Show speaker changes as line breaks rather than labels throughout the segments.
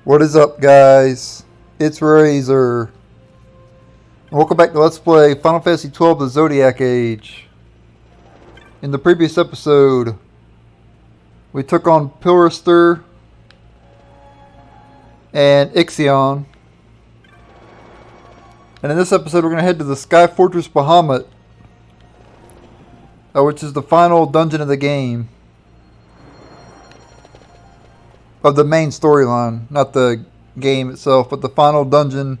What is up, guys? It's Razor. Welcome back to Let's Play Final Fantasy XII The Zodiac Age. In the previous episode, we took on Pilrister and Ixion. And in this episode, we're going to head to the Sky Fortress Bahamut, which is the final dungeon of the game. Of the main storyline, not the game itself, but the final dungeon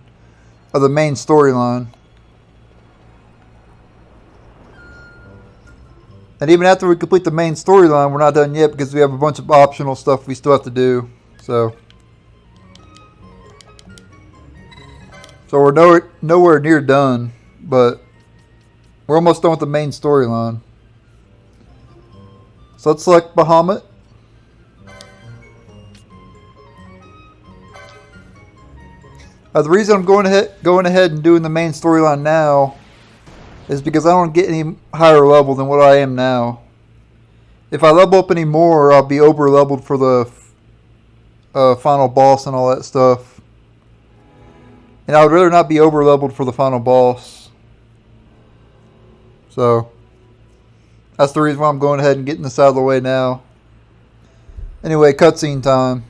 of the main storyline. And even after we complete the main storyline, we're not done yet because we have a bunch of optional stuff we still have to do. So we're nowhere near done, but we're almost done with the main storyline. So let's select Bahamut. The reason I'm going ahead and doing the main storyline now is because I don't get any higher level than what I am now. If I level up any more, I'll be over leveled for the final boss and all that stuff. And I would rather not be over leveled for the final boss. So that's the reason why I'm going ahead and getting this out of the way now. Anyway, cutscene time.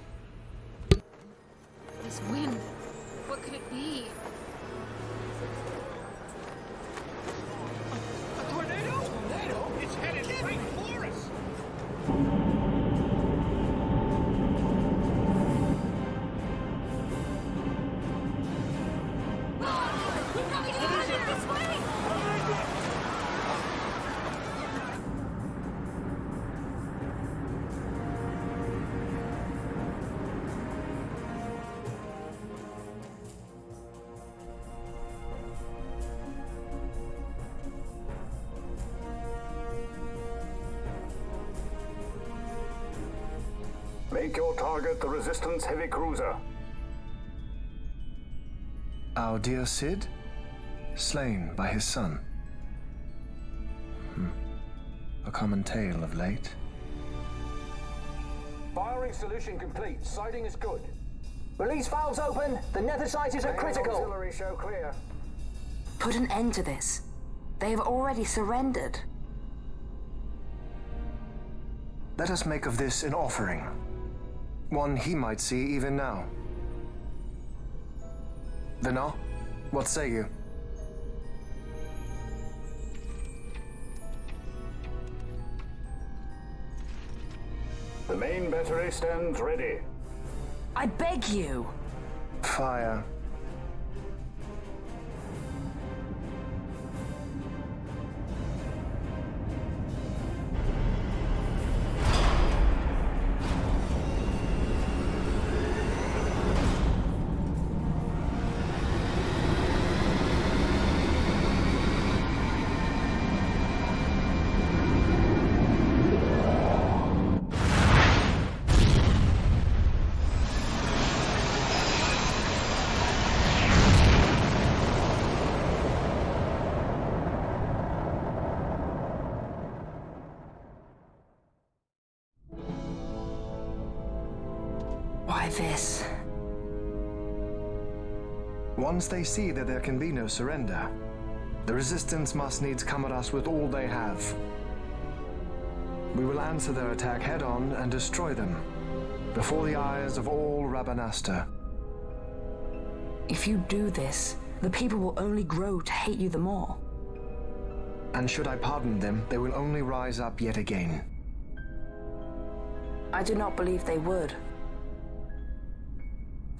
This wind, what could it be?
A tornado? Tornado? It's headed straight for us!
This way!
Make your target the Resistance heavy cruiser.
Our dear Cid, slain by his son. A common tale of late.
Firing solution complete. Sighting is good.
Release valves open. The nether sites are critical.
Auxiliary show clear.
Put an end to this. They have already surrendered.
Let us make of this an offering. One he might see even now. Vina, what say you?
The main battery stands ready.
I beg you.
Fire.
Why this?
Once they see that there can be no surrender, the Resistance must needs come at us with all they have. We will answer their attack head-on and destroy them, before the eyes of all Rabanastre.
If you do this, the people will only grow to hate you the more.
And should I pardon them, they will only rise up yet again.
I do not believe they would.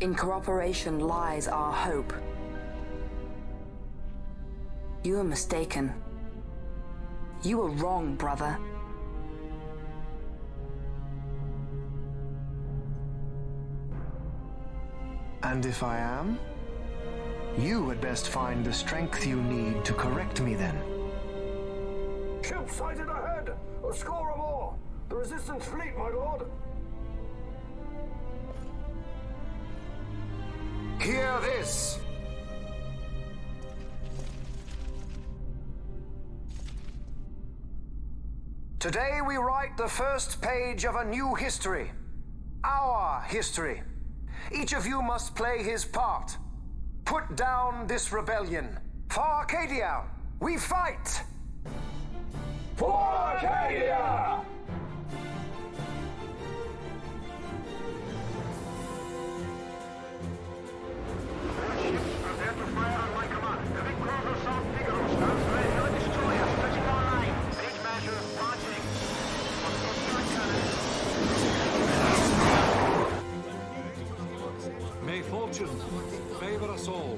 In cooperation lies our hope. You are mistaken. You are wrong, brother.
And if I am? You had best find the strength you need to correct me then.
Ship sighted ahead. A score or more. The Resistance fleet, my lord.
Hear this!
Today we write the first page of a new history. Our history.
Each of you must play his part. Put down this rebellion. For Arcadia, we fight! For Arcadia!
Prepare to fire on my command. The big cruiser South Figaro stands ready to destroy us. Critical line. Bridge measure launching.
May fortune favor us all.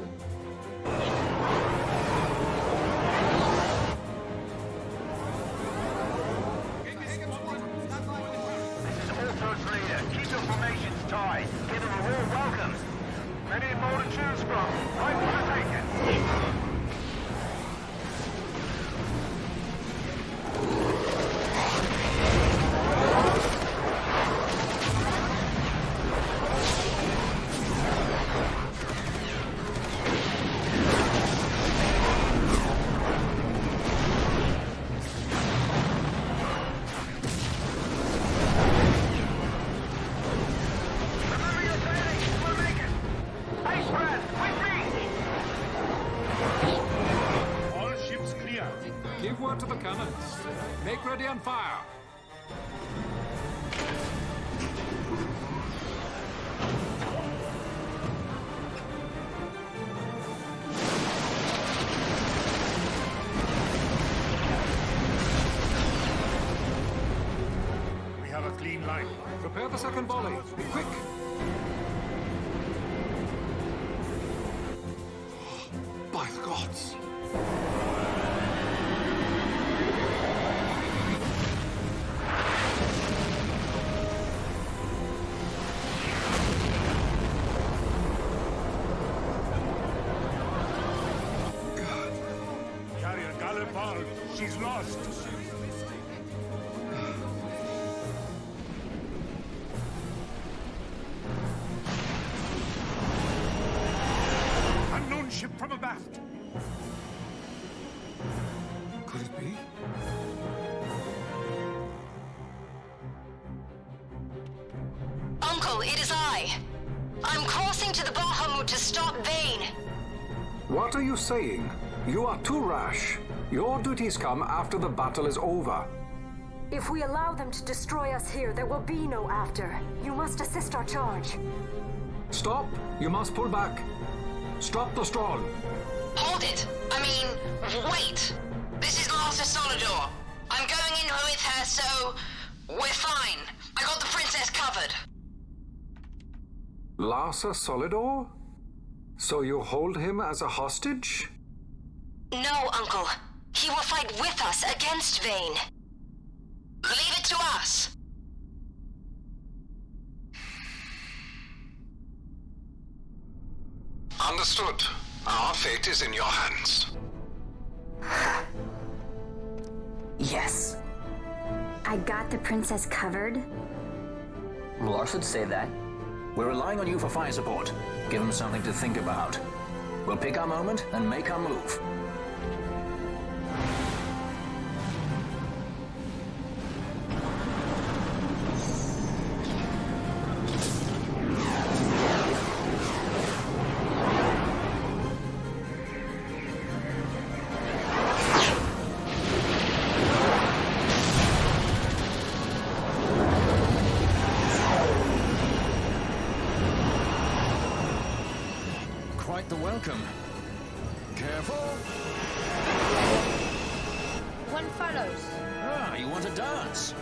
This is Alto's leader. Keep your formations tight. Give them a warm welcome. Many more to choose from. Right for the taking. Remember your training. We'll make it. Hey, Brad, with me.
All ships clear. Give word to the cannons. Make ready and fire.
We have a clean line.
Prepare the second volley. Be quick. By the gods.
Carrier Gallipard. She's lost. Unknown ship from abaft.
Could it be?
Uncle, it is I. I'm crossing to the Bahamut to stop Vane.
What are you saying? You are too rash. Your duties come after the battle is over.
If we allow them to destroy us here, there will be no after. You must assist our charge.
Stop! You must pull back. Stop the stroll.
Hold it. I mean, wait. This is Master Solidor. I'm going in with her, so we're fine. I got the princess covered.
Larsa Solidor? So you hold him as a hostage?
No, Uncle. He will fight with us against Vane. Leave it to us.
Understood. Our fate is in your hands.
Yes.
I got the princess covered.
Lars would say that. We're relying on you for fire support. Give them something to think about. We'll pick our moment and make our move.
Quite the welcome. Careful.
One follows.
Ah, you want to dance?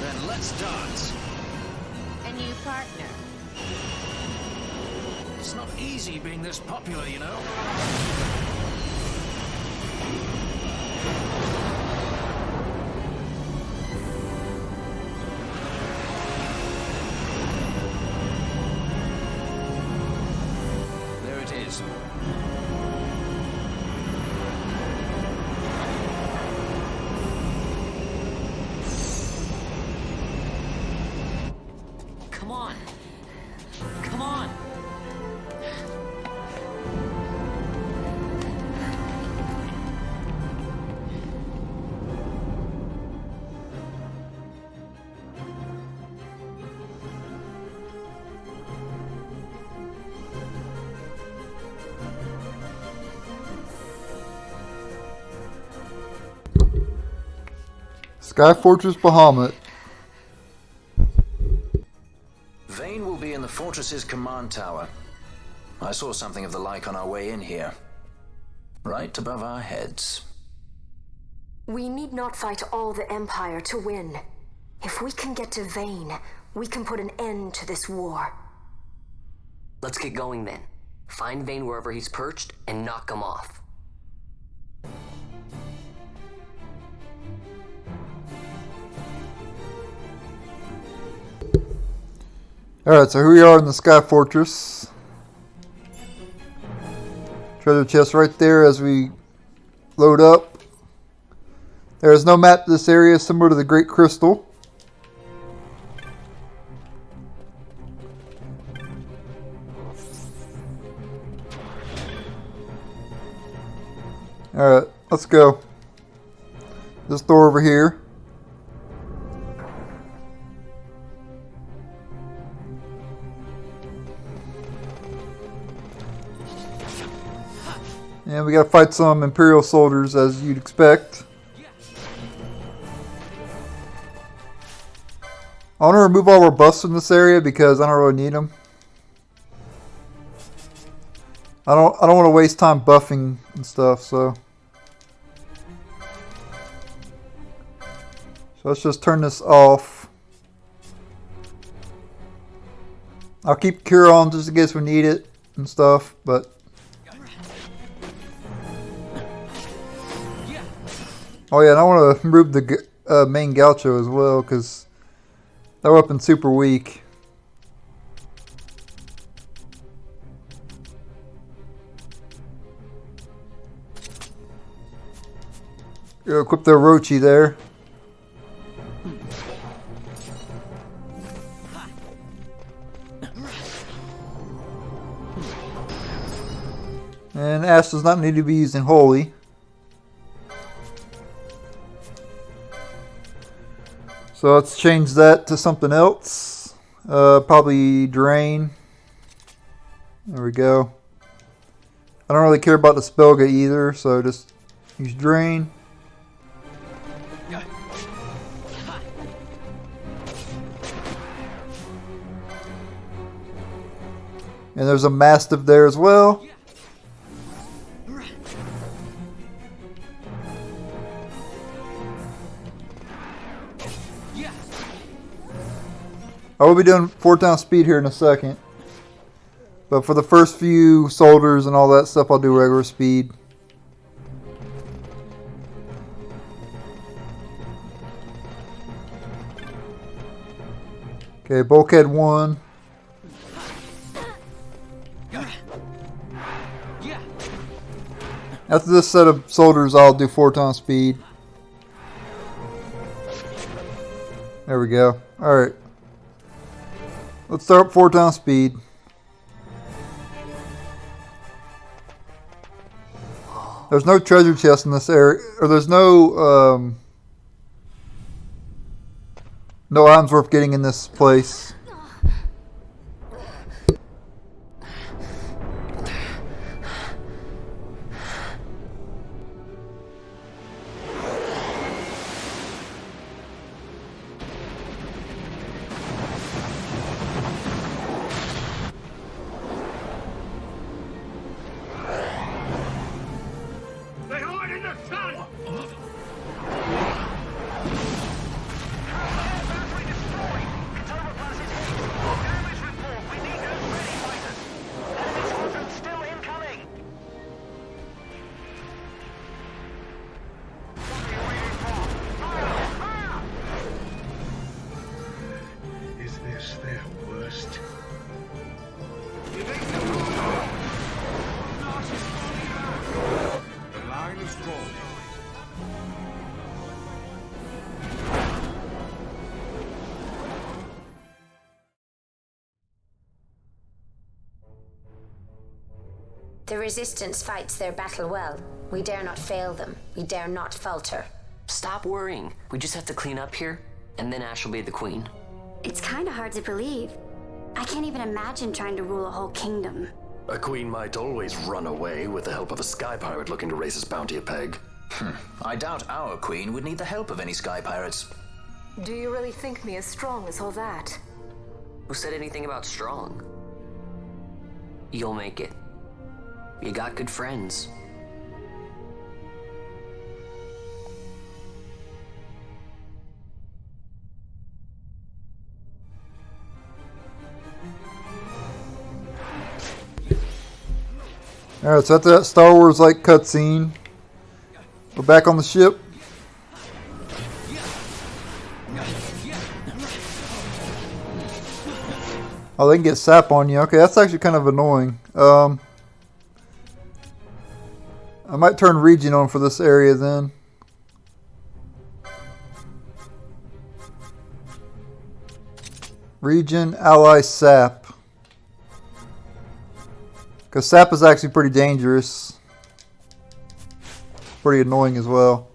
Then let's dance.
A new partner.
It's not easy being this popular, you know. There it is.
Come on. Come on.
Sky Fortress Bahamut.
Vane will be in the fortress's command tower. I saw something of the like on our way in here. Right above our heads.
We need not fight all the Empire to win. If we can get to Vane, we can put an end to this war.
Let's get going then. Find Vane wherever he's perched and knock him off.
Alright, so here we are in the Sky Fortress. Treasure chest right there as we load up. There is no map to this area similar to the Great Crystal. Alright, let's go. This door over here. And we gotta fight some Imperial soldiers as you'd expect. I want to remove all our buffs from this area because I don't really need them. I don't want to waste time buffing and stuff, so let's just turn this off. I'll keep cure on just in case we need it and stuff, but oh yeah, and I want to remove the main Gaucho as well because that weapon's super weak. Go equip the Orochi there. And Ash does not need to be using Holy. So let's change that to something else. Probably Drain. There we go. I don't really care about the Spellga either, so just use Drain. And there's a Mastiff there as well. I will be doing 4x speed here in a second. But for the first few soldiers and all that stuff, I'll do regular speed. Okay, Bulkhead 1. After this set of soldiers, I'll do 4x speed. There we go. Alright. Let's start 4x speed. There's no treasure chest in this area, or there's no no items worth getting in this place.
The Resistance fights their battle well. We dare not fail them. We dare not falter.
Stop worrying. We just have to clean up here, and then Ash will be the queen.
It's kind of hard to believe. I can't even imagine trying to rule a whole kingdom.
A queen might always run away with the help of a sky pirate looking to raise his bounty a peg.
I doubt our queen would need the help of any sky pirates.
Do you really think me as strong as all that?
Who said anything about strong? You'll make it. You got good friends.
Alright, so that's that Star Wars like cutscene. We're back on the ship. Oh, they can get sap on you. Okay, that's actually kind of annoying. I might turn Region on for this area then. Region, ally, sap. Because sap is actually pretty dangerous. Pretty annoying as well.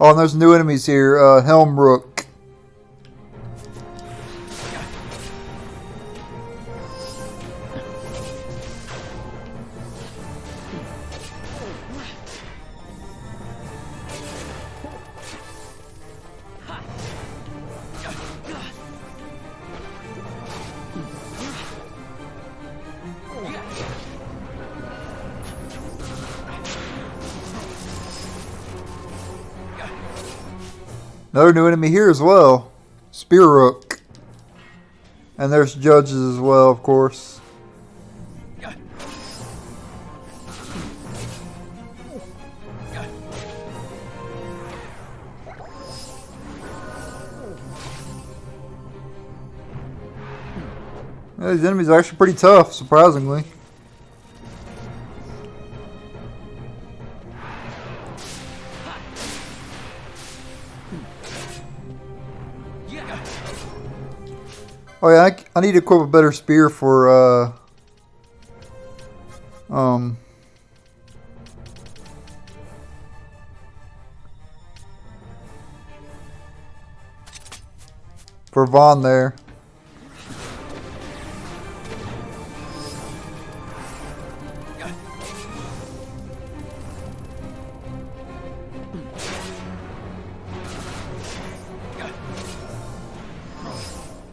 Oh, and there's new enemies here. Helm Rook. Another new enemy here as well. Spear Rook. And there's judges as well, of course. Yeah, these enemies are actually pretty tough, surprisingly. Oh yeah, I need to equip a better spear for Vaughn there.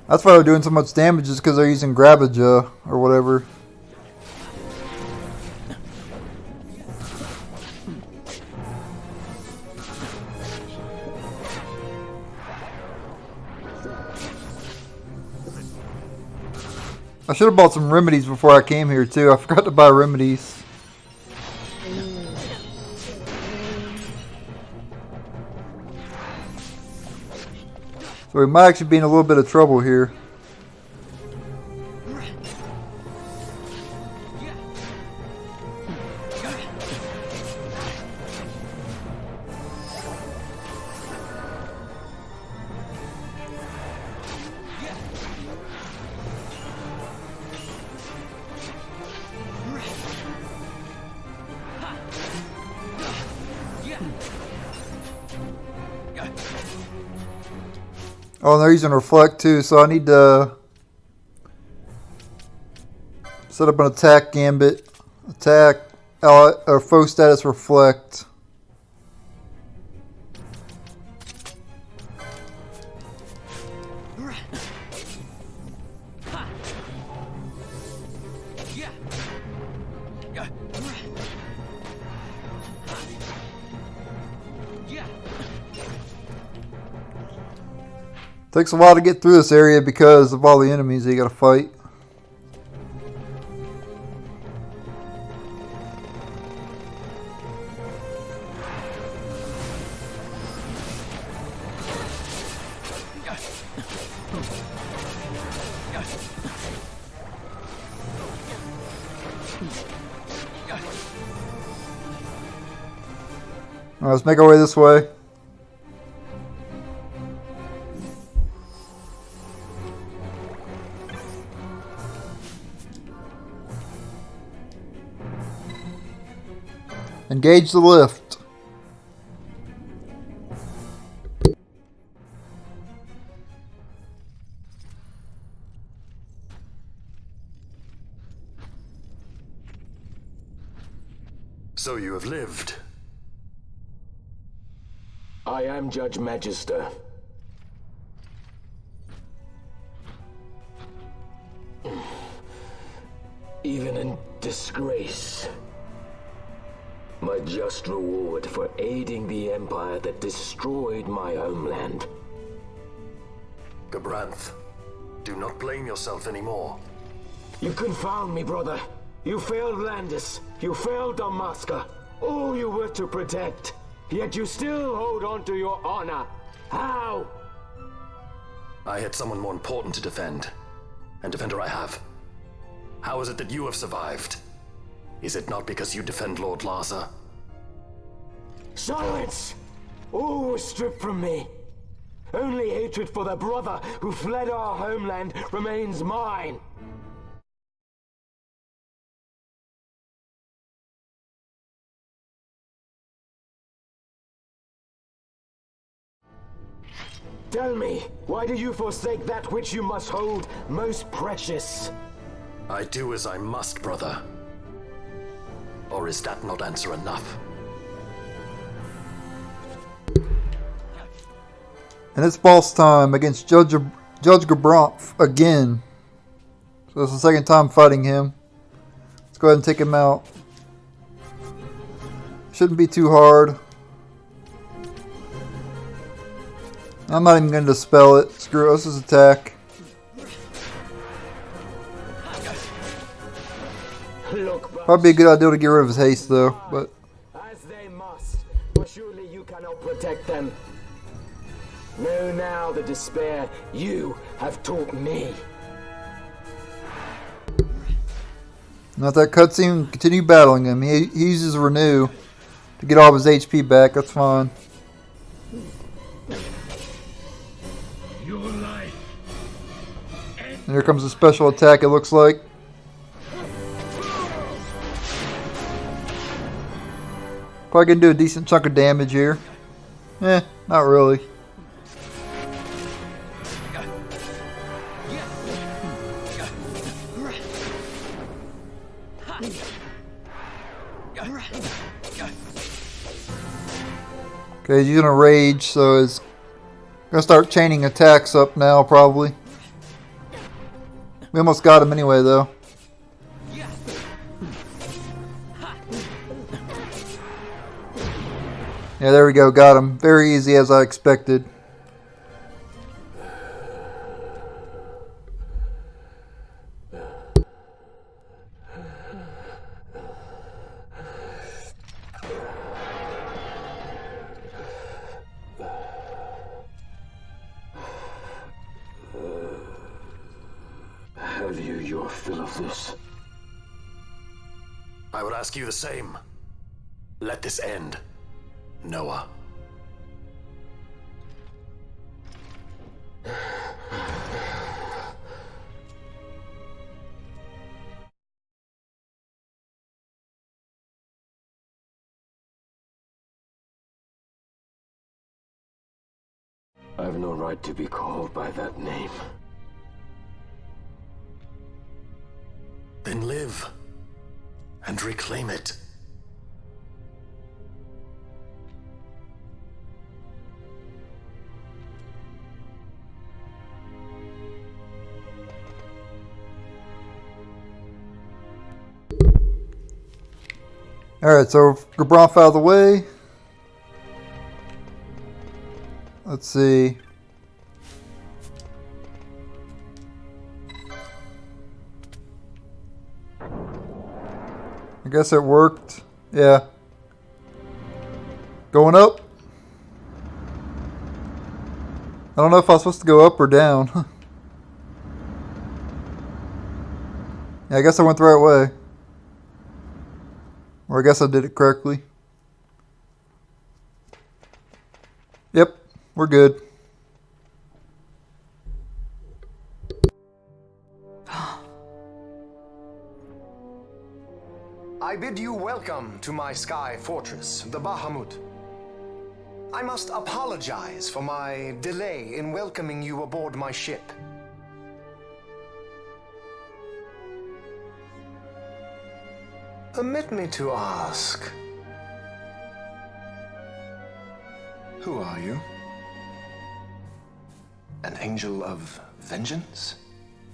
That's why they're doing so much damage, is because they're using Grabbaja or whatever. I should have bought some remedies before I came here too. I forgot to buy remedies. So we might actually be in a little bit of trouble here. Oh, and they're using Reflect too, so I need to set up an attack gambit. Attack, ally, or foe status Reflect. Takes a while to get through this area because of all the enemies that you gotta fight. Alright, let's make our way this way. Engage the lift.
So you have lived.
I am Judge Magister. Even in disgrace, my just reward for aiding the Empire that destroyed my homeland.
Gabranth, do not blame yourself anymore.
You confound me, brother. You failed Landis. You failed Damaska. All you were to protect. Yet you still hold on to your honor. How?
I had someone more important to defend. And defender I have. How is it that you have survived? Is it not because you defend Lord Larsa?
Silence! All was stripped from me. Only hatred for the brother who fled our homeland remains mine. Tell me, why do you forsake that which you must hold most precious?
I do as I must, brother. Or is that not answer enough?
And it's boss time against Judge Gabranth again. So it's the second time fighting him. Let's go ahead and take him out. Shouldn't be too hard. I'm not even going to dispel it. Screw it. Let's just attack. Probably a good idea to get rid of his haste though, but
as they must, for surely you cannot protect them. Know now the despair you have taught me.
not that cutscene. Continue battling him. He uses renew to get all of his HP back. That's fine. And here comes a special attack. It looks like. Probably gonna do a decent chunk of damage here. Not really. Okay, he's gonna rage, so he's gonna start chaining attacks up now, probably. We almost got him anyway, though. Yeah, there we go. Got him. Very easy, as I expected.
Have you your fill of this?
I would ask you the same. Let this end. Noah.
I have no right to be called by that name.
Then live and reclaim it.
Alright, so Gabranth out of the way. Let's see. I guess it worked. Yeah. Going up. I don't know if I was supposed to go up or down. Yeah, I guess I went the right way. Or I guess I did it correctly. Yep, we're good.
I bid you welcome to my sky fortress, the Bahamut. I must apologize for my delay in welcoming you aboard my ship. Permit me to ask, Who are you? An angel of vengeance?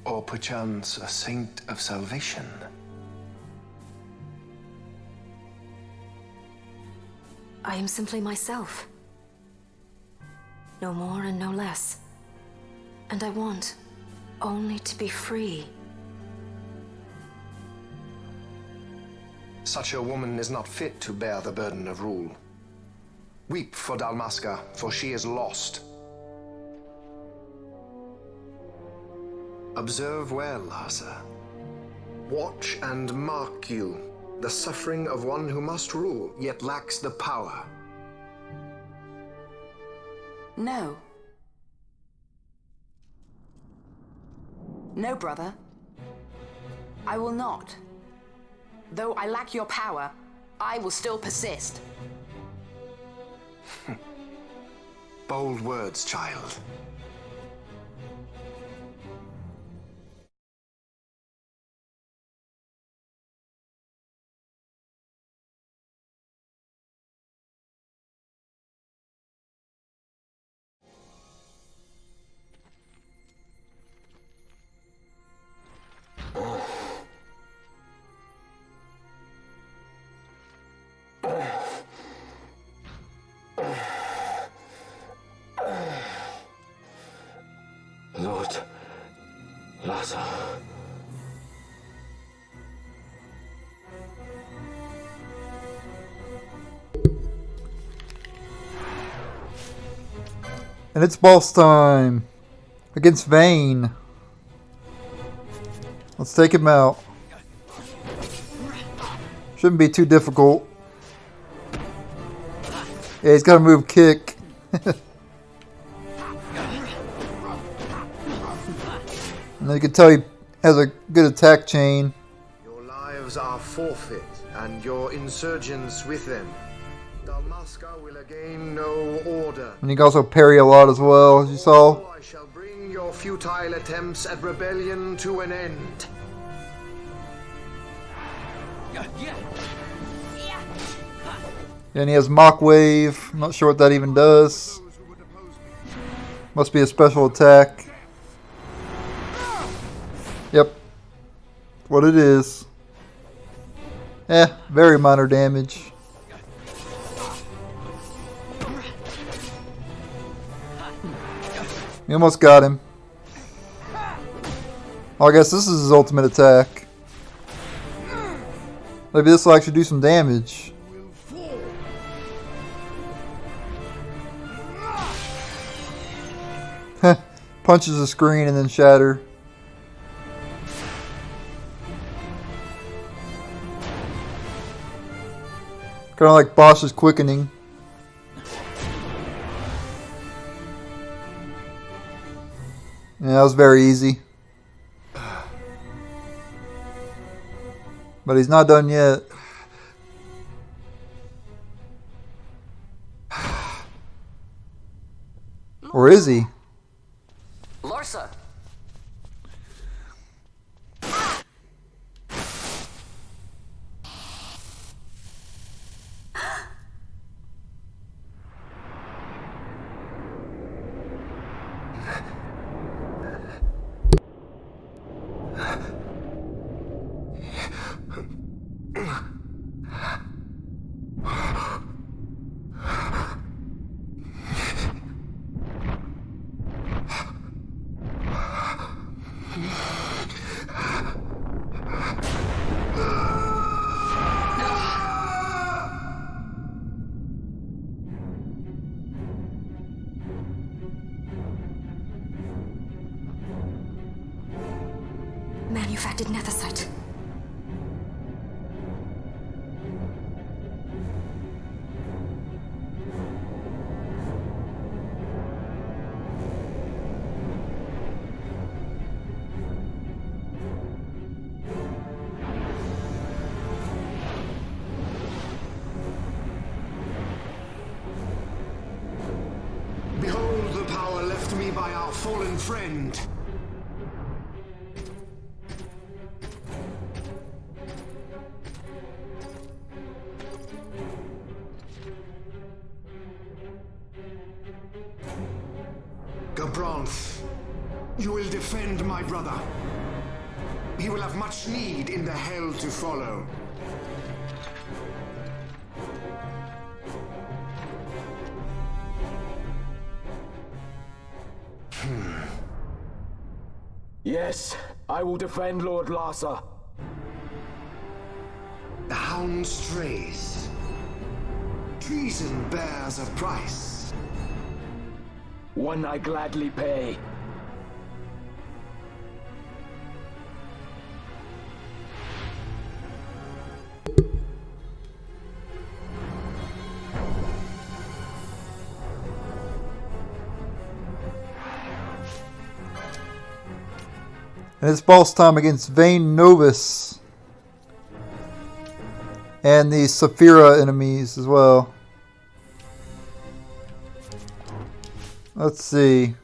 Or perchance a saint of salvation?
I am simply myself. No more and no less. And I want only to be free.
Such a woman is not fit to bear the burden of rule. Weep for Dalmasca, for she is lost. Observe well, Larsa. Watch and mark you the suffering of one who must rule, yet lacks the power.
No. No, brother. I will not. Though I lack your power, I will still persist.
Bold words, child.
Lord Larsa.
And it's boss time against Vayne. Let's take him out. Shouldn't be too difficult. Yeah, he's got to move kick. And you can tell he has a good attack chain.
Your lives are forfeit, and your insurgents with them. Dalmasca will again no order.
And you can also parry a lot as well, as you saw.
I shall bring your futile attempts at rebellion to an end.
And he has Mach Wave. I'm not sure what that even does. Must be a special attack. Yep. What it is. Very minor damage. You almost got him. Oh, I guess this is his ultimate attack. Maybe this will actually do some damage. Punches the screen and then shatter. Kind of like Bosch's quickening. Yeah, that was very easy. But he's not done yet. Or is he?
Larsa!
Manufactured nethicite.
Behold the power left me by our fallen friend. Bronze, you will defend my brother. He will have much need in the hell to follow.
Yes, I will defend Lord Larsa.
The hound strays. Treason bears a price.
One I gladly pay.
And it's boss time against Vayne Novus. And the Saphira enemies as well. Let's see.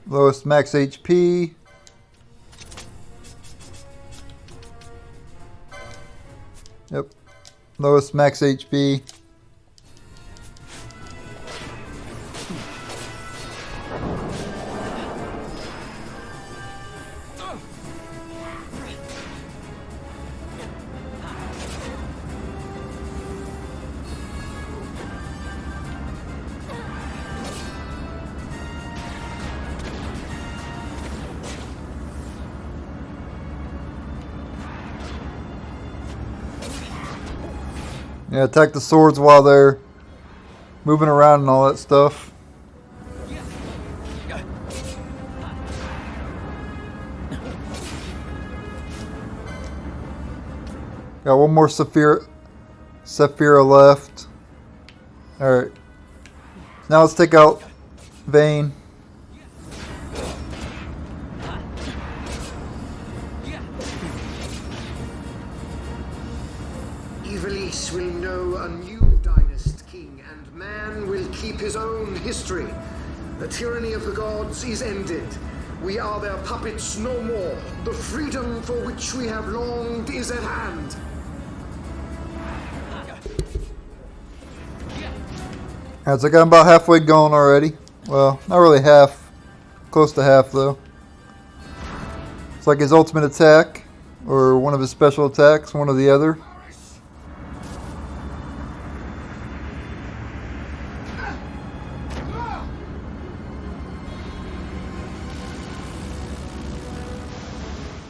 Lowest max HP. Yep. Lowest max HP. Yeah, attack the swords while they're moving around and all that stuff. Got one more Saphira left. Alright. Now let's take out Vayne.
Ivalice will know a new dynast king, and man will keep his own history. The tyranny of the gods is ended. We are their puppets no more. The freedom for which we have longed is at hand.
Alright, so I got him about halfway gone already. Well, not really half. Close to half though. It's like his ultimate attack, or one of his special attacks, one or the other.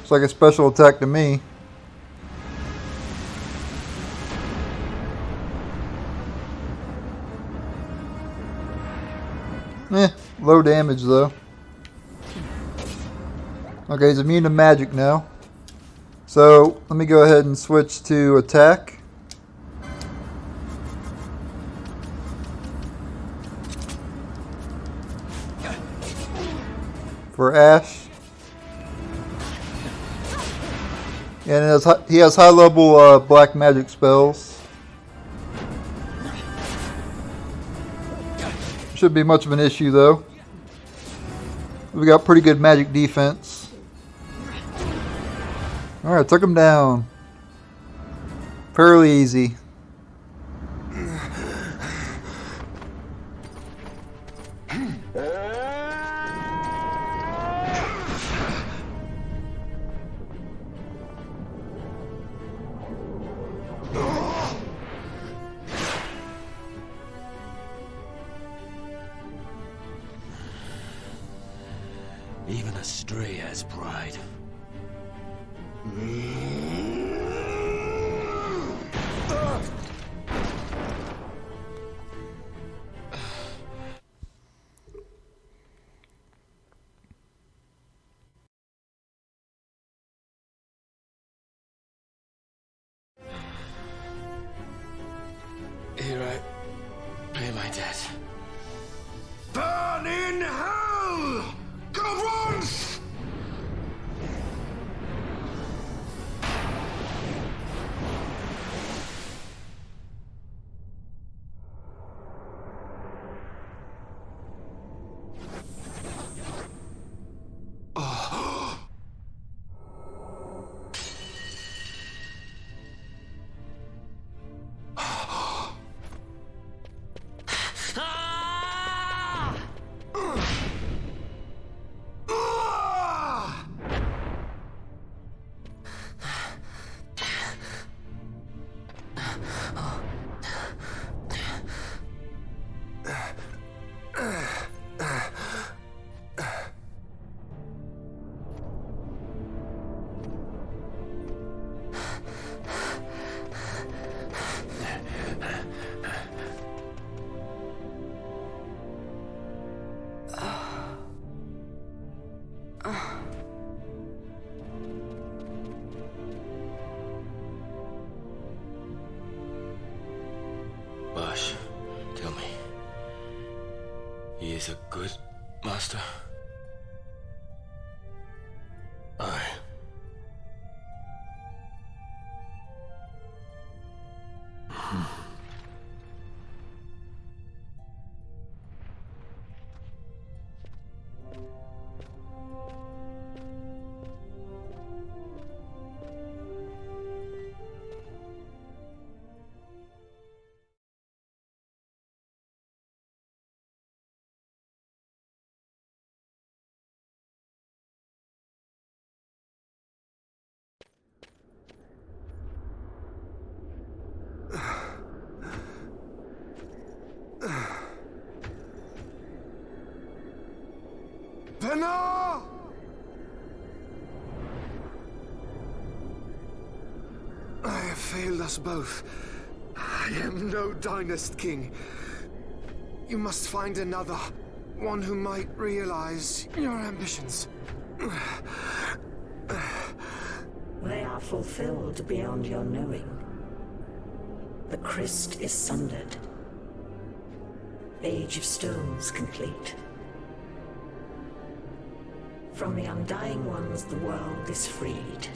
It's like a special attack to me. Low damage though. Okay, he's immune to magic now. So let me go ahead and switch to attack. For Ash. And he has high level black magic spells. Shouldn't be much of an issue though. We got pretty good magic defense. Alright, took him down. Fairly easy.
Even a stray has pride. Here I pay my debt.
Burn in hell! Govrons!
Boss, tell me, he is a good master? Aye.
Penna! I have failed us both. I am no Dynast King. You must find another. One who might realize your ambitions.
They are fulfilled beyond your knowing. The Christ is sundered. Age of Stones complete. From the Undying Ones the world is freed.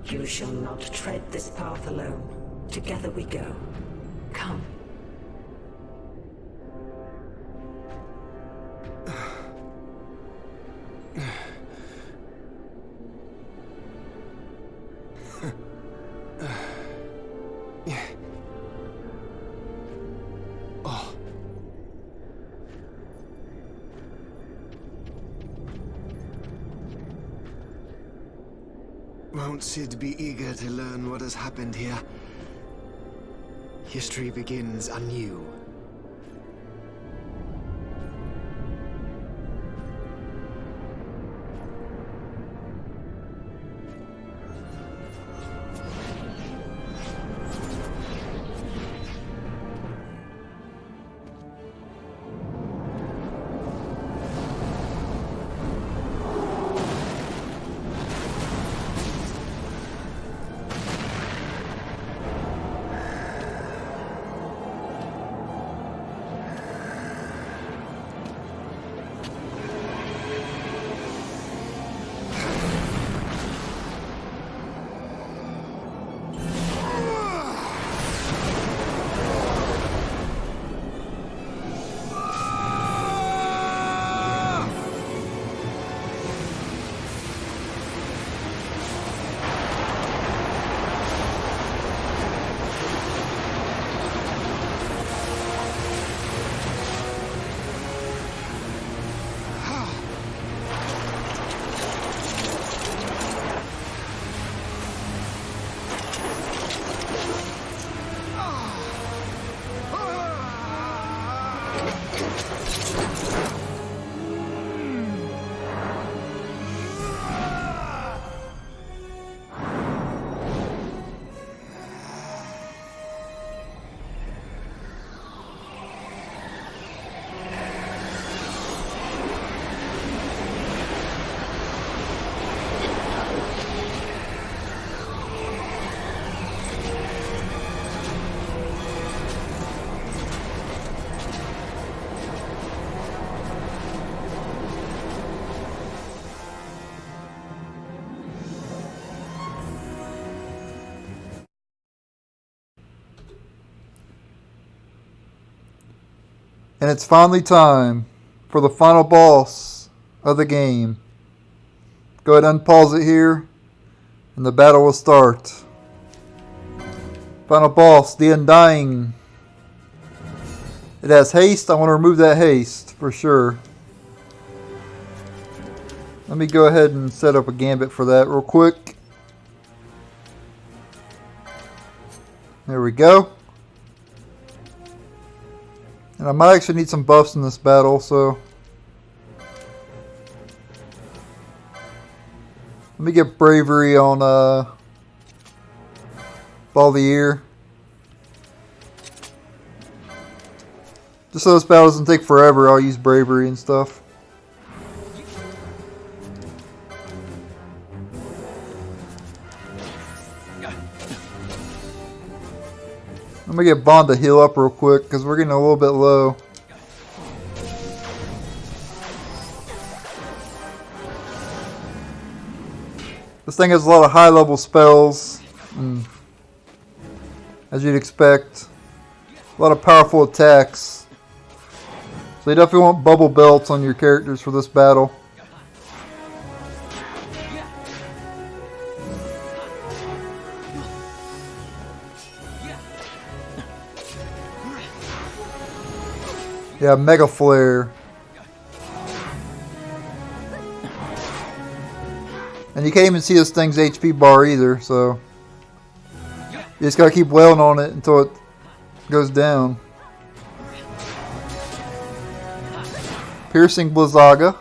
You shall not tread this path alone. Together we go. Come.
Won't Sid be eager to learn what has happened here? History begins anew.
And it's finally time for the final boss of the game. Go ahead and unpause it here, and the battle will start. Final boss, the Undying. It has haste. I want to remove that haste for sure. Let me go ahead and set up a gambit for that real quick. There we go. And I might actually need some buffs in this battle, so let me get bravery on Balvier. Just so this battle doesn't take forever, I'll use bravery and stuff. I'm gonna get Bond to heal up real quick because we're getting a little bit low. This thing has a lot of high level spells, as you'd expect. A lot of powerful attacks. So you definitely want bubble belts on your characters for this battle. Yeah, Mega Flare. And you can't even see this thing's HP bar either, so you just gotta keep wailing on it until it goes down. Piercing Blizzaga.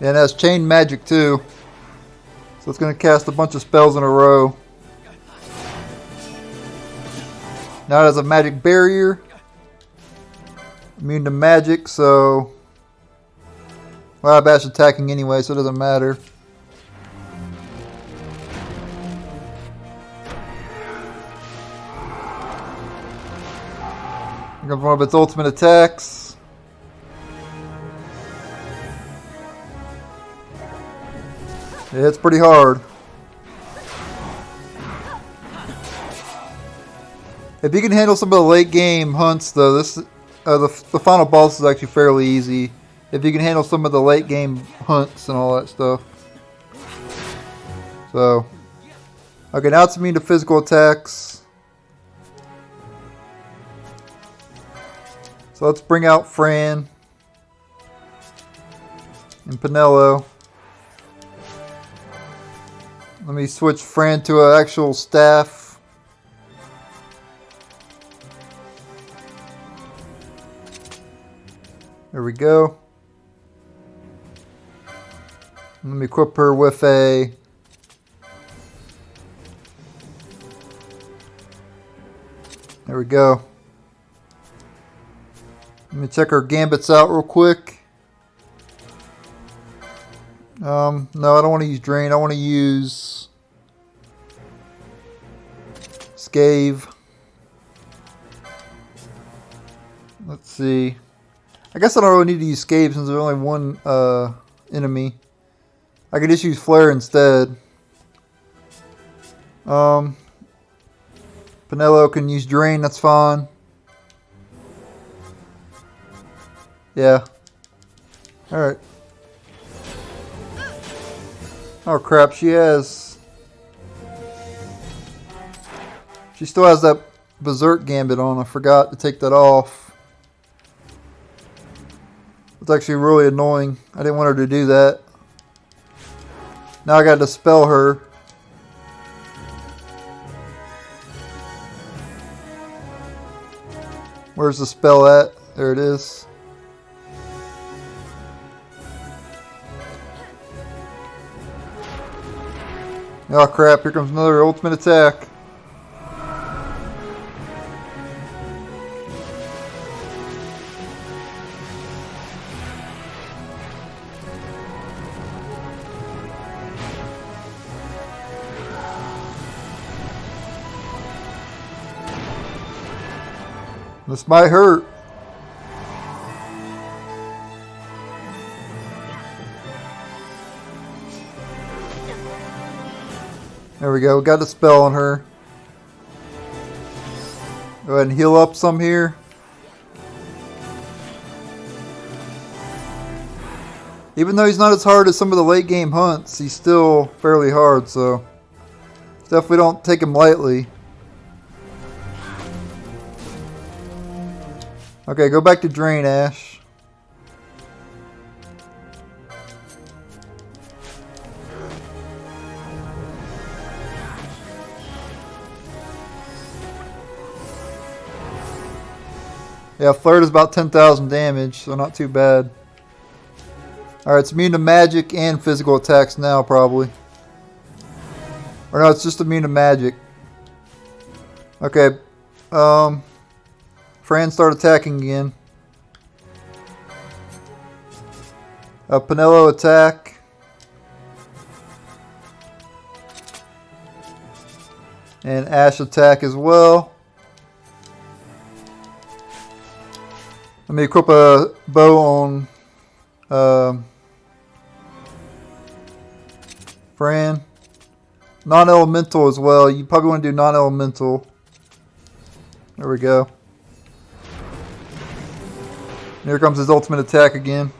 And it has chain magic too. So it's going to cast a bunch of spells in a row. Now it has a magic barrier. Immune to magic, so well, I bash attacking anyway, so it doesn't matter. Here comes one of its ultimate attacks. Yeah, it's pretty hard. If you can handle some of the late game hunts, though, this the final boss is actually fairly easy. If you can handle some of the late game hunts and all that stuff. So, okay, now it's immune to physical attacks. So let's bring out Fran and Pinello. Let me switch Fran to an actual staff. There we go. Let me equip her with a there we go. Let me check her gambits out real quick. No, I don't want to use Drain. I want to use Scave. Let's see. I guess I don't really need to use Scave since there's only one enemy. I could just use Flare instead. Pinello can use Drain, that's fine. Yeah. Alright. Oh crap, she still has that Berserk Gambit on. I forgot to take that off. It's actually really annoying. I didn't want her to do that. Now I gotta dispel her. Where's the spell at? There it is. Oh crap, here comes another ultimate attack. This might hurt. There we go, we got a spell on her. Go ahead and heal up some here. Even though he's not as hard as some of the late game hunts, he's still fairly hard, so definitely don't take him lightly. Okay, go back to Drain, Ash. Yeah, Flare does about 10,000 damage, so not too bad. Alright, it's immune to magic and physical attacks now, probably. Or no, it's just immune to magic. Okay. Fran, start attacking again. Pinello attack. And Ash attack as well. Let me equip a bow on Fran. Non-elemental as well. You probably want to do non-elemental. There we go. Here comes his ultimate attack again.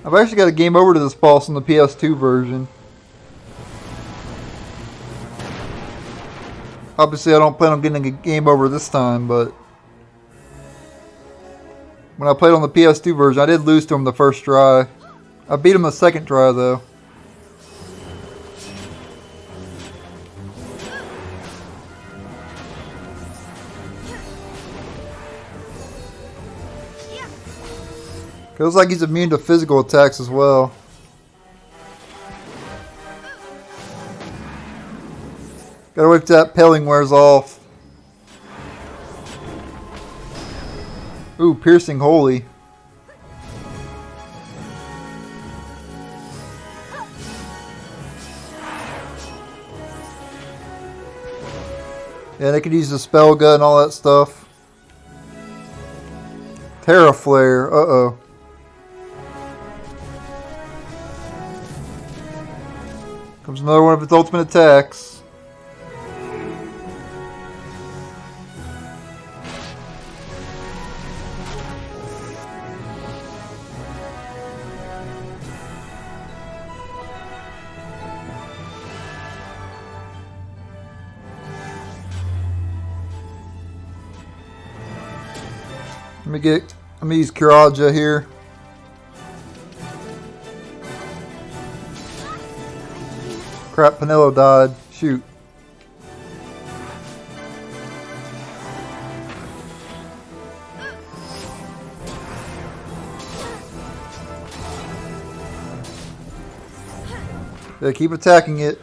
I've actually got a game over to this boss on the PS2 version. Obviously, I don't plan on getting a game over this time, but when I played on the PS2 version, I did lose to him the first try. I beat him the second try, though. Feels like he's immune to physical attacks as well. Gotta wait till that paling wears off. Ooh, piercing holy. Yeah, they could use the spell gun and all that stuff. Terra Flare, uh-oh. Comes another one of its ultimate attacks. Let me use Kiraja here. Crap, Pinello died. Shoot. Yeah, keep attacking it.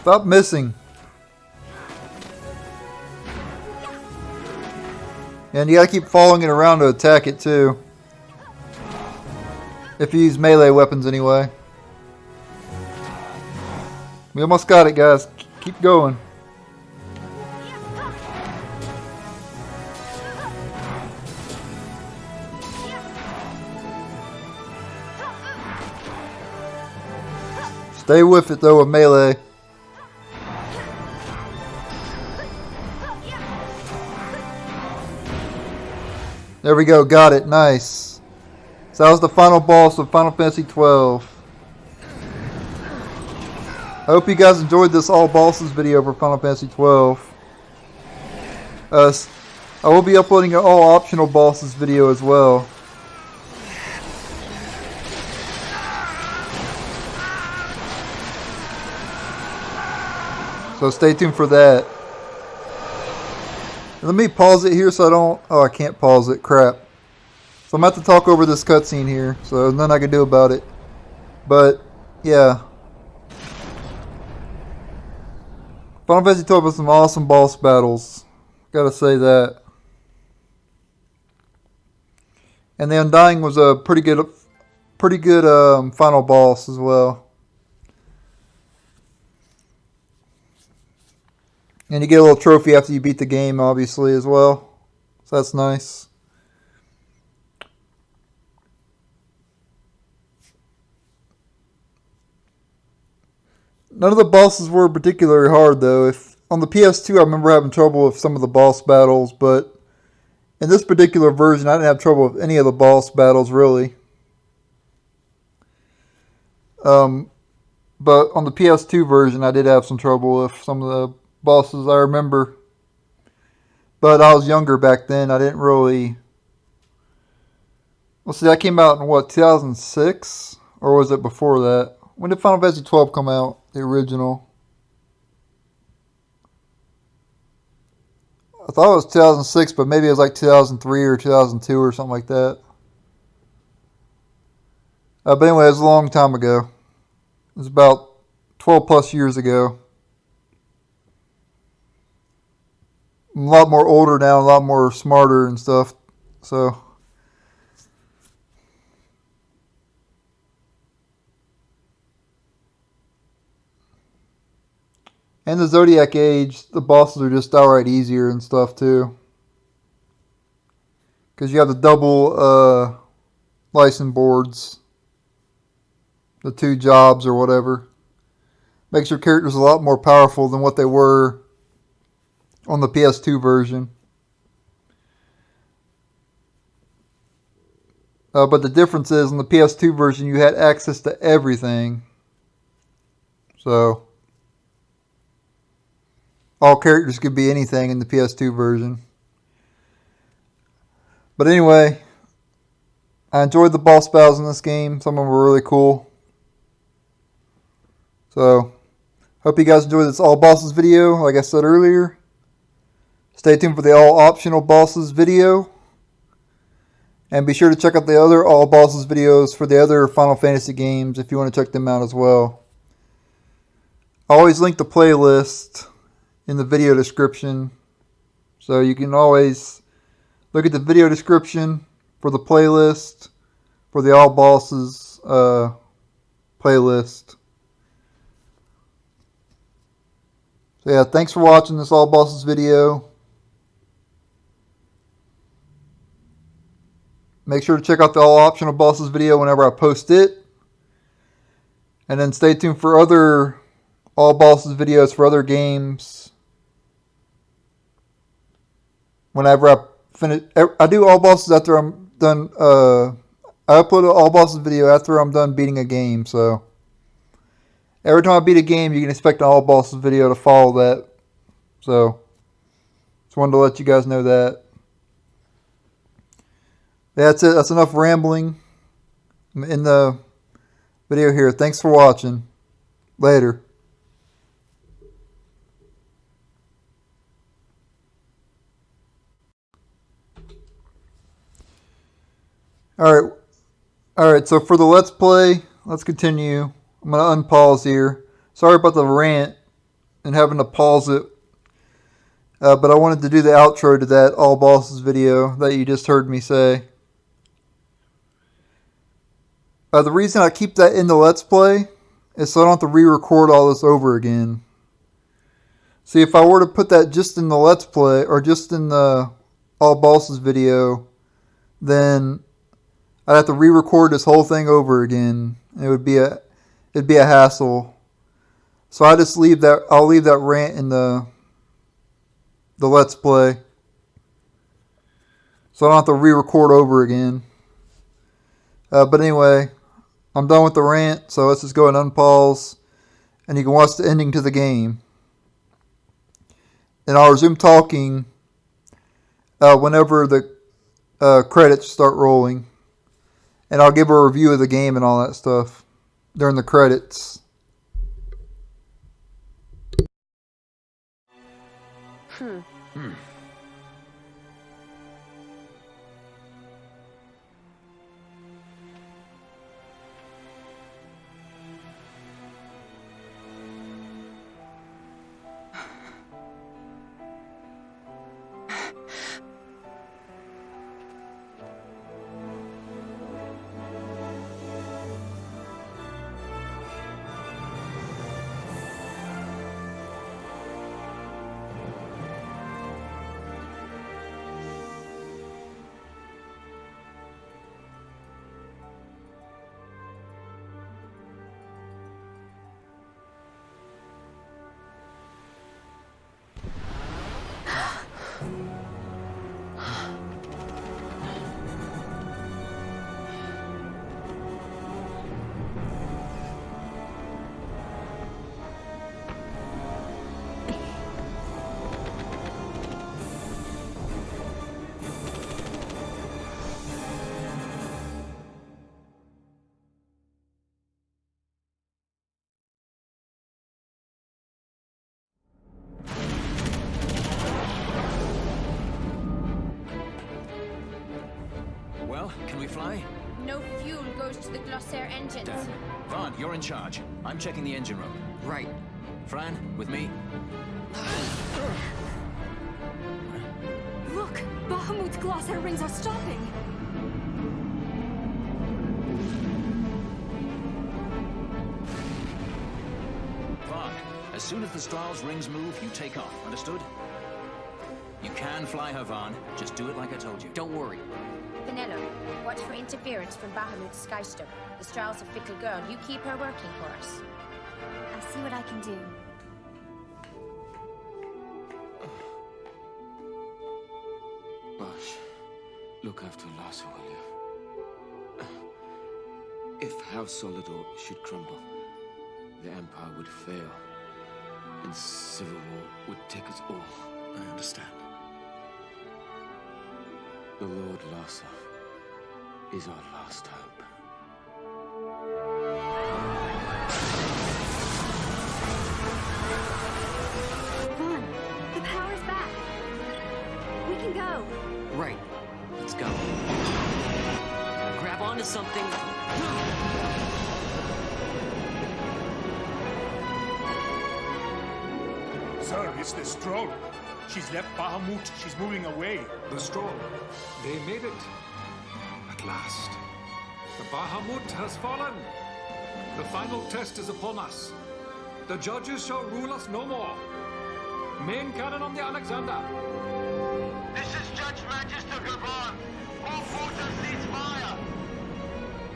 Stop missing. And you gotta keep following it around to attack it too. If you use melee weapons anyway. We almost got it, guys. Keep going. Stay with it though with melee. There we go, got it, nice. So that was the final boss of Final Fantasy XII. I hope you guys enjoyed this all bosses video for Final Fantasy XII. I will be uploading an all optional bosses video as well. So stay tuned for that. Let me pause it here so I don't... Oh, I can't pause it. Crap. So I'm going to have to talk over this cutscene here. So there's nothing I can do about it. But, yeah. Final Fantasy XII has some awesome boss battles. Gotta say that. And the Undying was a pretty good final boss as well. And you get a little trophy after you beat the game, obviously, as well. So that's nice. None of the bosses were particularly hard, though. On the PS2, I remember having trouble with some of the boss battles, but in this particular version, I didn't have trouble with any of the boss battles, really. But on the PS2 version, I did have some trouble with some of the bosses I remember. But I was younger back then. I didn't really... Well, see, that came out in, what, 2006? Or was it before that? When did Final Fantasy 12 come out? The original? I thought it was 2006, but maybe it was like 2003 or 2002 or something like that. But anyway, it was a long time ago. It was about 12 plus years ago. I'm a lot more older now, a lot more smarter and stuff. So... And the Zodiac Age, the bosses are just outright easier and stuff too. Because you have the double license boards. The 2 jobs or whatever. Makes your characters a lot more powerful than what they were on the PS2 version. But the difference is, on the PS2 version, you had access to everything. So... all characters could be anything in the PS2 version. But anyway, I enjoyed the boss battles in this game. Some of them were really cool. So, hope you guys enjoyed this all bosses video, like I said earlier. Stay tuned for the all optional bosses video. And be sure to check out the other all bosses videos for the other Final Fantasy games if you want to check them out as well. I always link the playlist in the video description, so you can always look at the video description for the playlist for the all bosses playlist. So yeah, thanks for watching this all bosses video. Make sure to check out the all optional bosses video whenever I post it, and then stay tuned for other all bosses videos for other games. Whenever I finish, I do all bosses after I'm done. I upload an all bosses video after I'm done beating a game. So every time I beat a game, you can expect an all bosses video to follow that. So just wanted to let you guys know that. That's it. That's enough rambling in the video here. Thanks for watching. Later. Alright, so for the Let's Play, let's continue. I'm going to unpause here. Sorry about the rant and having to pause it. But I wanted to do the outro to that all bosses video that you just heard me say. The reason I keep that in the Let's Play is so I don't have to re-record all this over again. See, if I were to put that just in the Let's Play, or just in the all bosses video, then I'd have to re-record this whole thing over again. It'd be a hassle. So I just leave that. I'll leave that rant in the Let's Play, so I don't have to re-record over again. But anyway, I'm done with the rant. So let's just go and unpause, and you can watch the ending to the game. And I'll resume talking whenever the credits start rolling. And I'll give a review of the game and all that stuff during the credits.
we fly?
No fuel goes to the Glossair engines.
Damn. Vaughn, you're in charge. I'm checking the engine room.
Right.
Fran, with me?
Look! Bahamut's Glossair rings are stopping!
Vaughn, as soon as the Strahl's rings move, you take off. Understood? You can fly her, Vaughn. Just do it like I told you.
Don't worry.
Vanilla, watch for interference from Bahamut's Skystone. The Strahl's a fickle girl. You keep her working for us.
I'll see what I can do.
Bosh, look after Larsa, will you? If House Solidor should crumble, the Empire would fail, and civil war would take us all.
I understand.
The Lord Larsa is our last hope.
Vaughn, the power's back. We can go.
Right. Let's go. Grab onto something.
Sir, it's the Stroll. She's left Bahamut. She's moving away.
The Stroll. They made it. At last. The Bahamut has fallen. The final test is upon us. The judges shall rule us no more. Main cannon on the Alexander.
This is Judge Magister Gabon. All forces cease fire.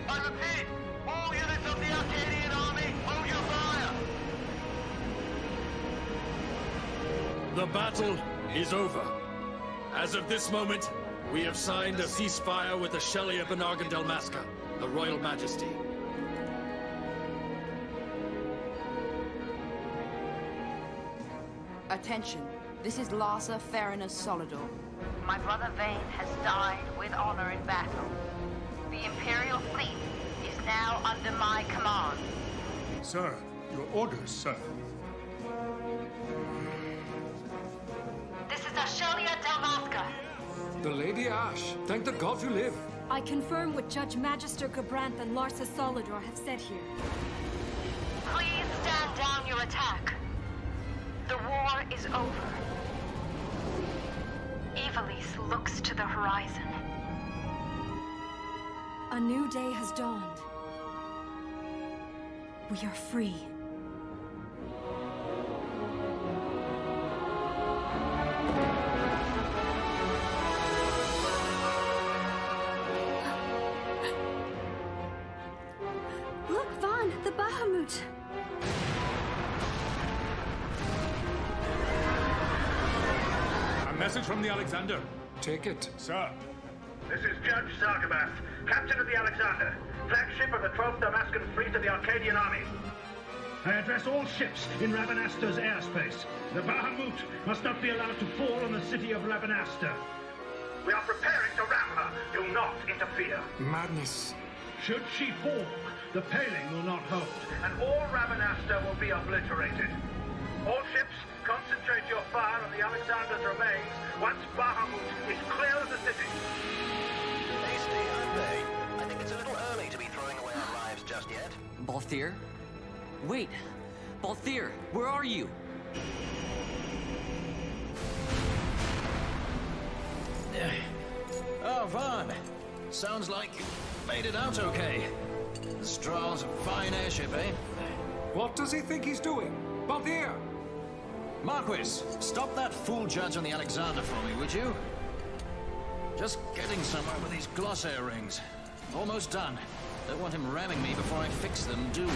I repeat, all units of the Arcadian army, hold your fire.
The battle is over. As of this moment, we have signed a ceasefire with the Shelia Benargan Delmasca, the Royal Majesty.
Attention. This is Larsa Farrinus Solidor.
My brother Vane has died with honor in battle. The Imperial fleet is now under my command.
Sir, your orders, sir.
This is Ashelia Delmasca.
The Lady Ash. Thank the gods you live.
I confirm what Judge Magister Gabranth and Larsa Solidor have said here.
Please stand down your attack. The war is over. Evilise looks to the horizon.
A new day has dawned. We are free.
Look, Vaughn, the Bahamut.
A message from the Alexander.
Take it.
Sir.
This is Judge Sargabath, Captain of the Alexander, flagship of the 12th Damascan Fleet of the Arcadian Army. I address all ships in Rabanasta's airspace. The Bahamut must not be allowed to fall on the city of Rabanasta. We are preparing to ram her. Do not interfere.
Madness.
Should she fall, the paling will not hold, and all Rabanasta will be obliterated. All ships, concentrate your fire on the Alexander's remains once Bahamut is clear of the city.
Tasty, I'm Bay. I think it's a little early to be throwing away our lives just yet.
Balthier? Wait. Balthier, where are you?
Oh, Vaughn. Sounds like you made it out okay. The Strahl's a fine airship, eh?
What does he think he's doing? Balthier!
Marquis, stop that fool judge on the Alexander for me, would you? Just getting somewhere with these Glossair rings. Almost done. Don't want him ramming me before I fix them, do we?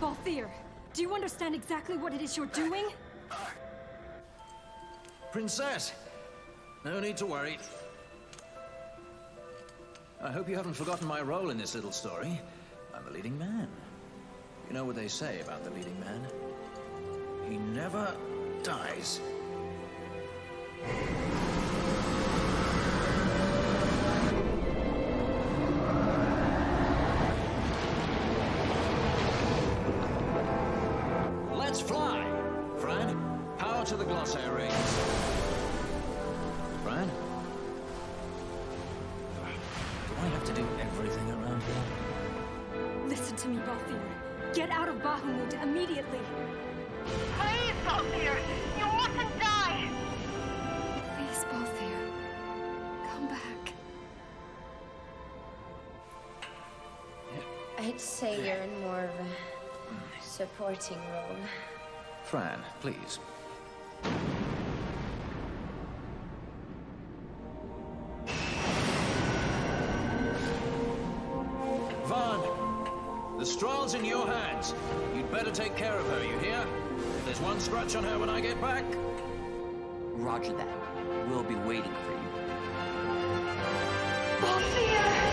Balthier, do you understand exactly what it is you're doing?
Princess! No need to worry. I hope you haven't forgotten my role in this little story. I'm the leading man. You know what they say about the leading man? He never dies. Let's fly! Fran, power to the Glossair rings. Fran?
listen to me, Balthier. Get out of Bahamut immediately.
Please, Balthier, you mustn't die.
Please, Balthier. Come back.
I'd say you're in more of a supporting role.
Fran, please. Vaughn, the Strahl's in your hands. You'd better take care of her, you hear? If there's one scratch on her when I get back...
Roger that. We'll be waiting for you.
Balthier!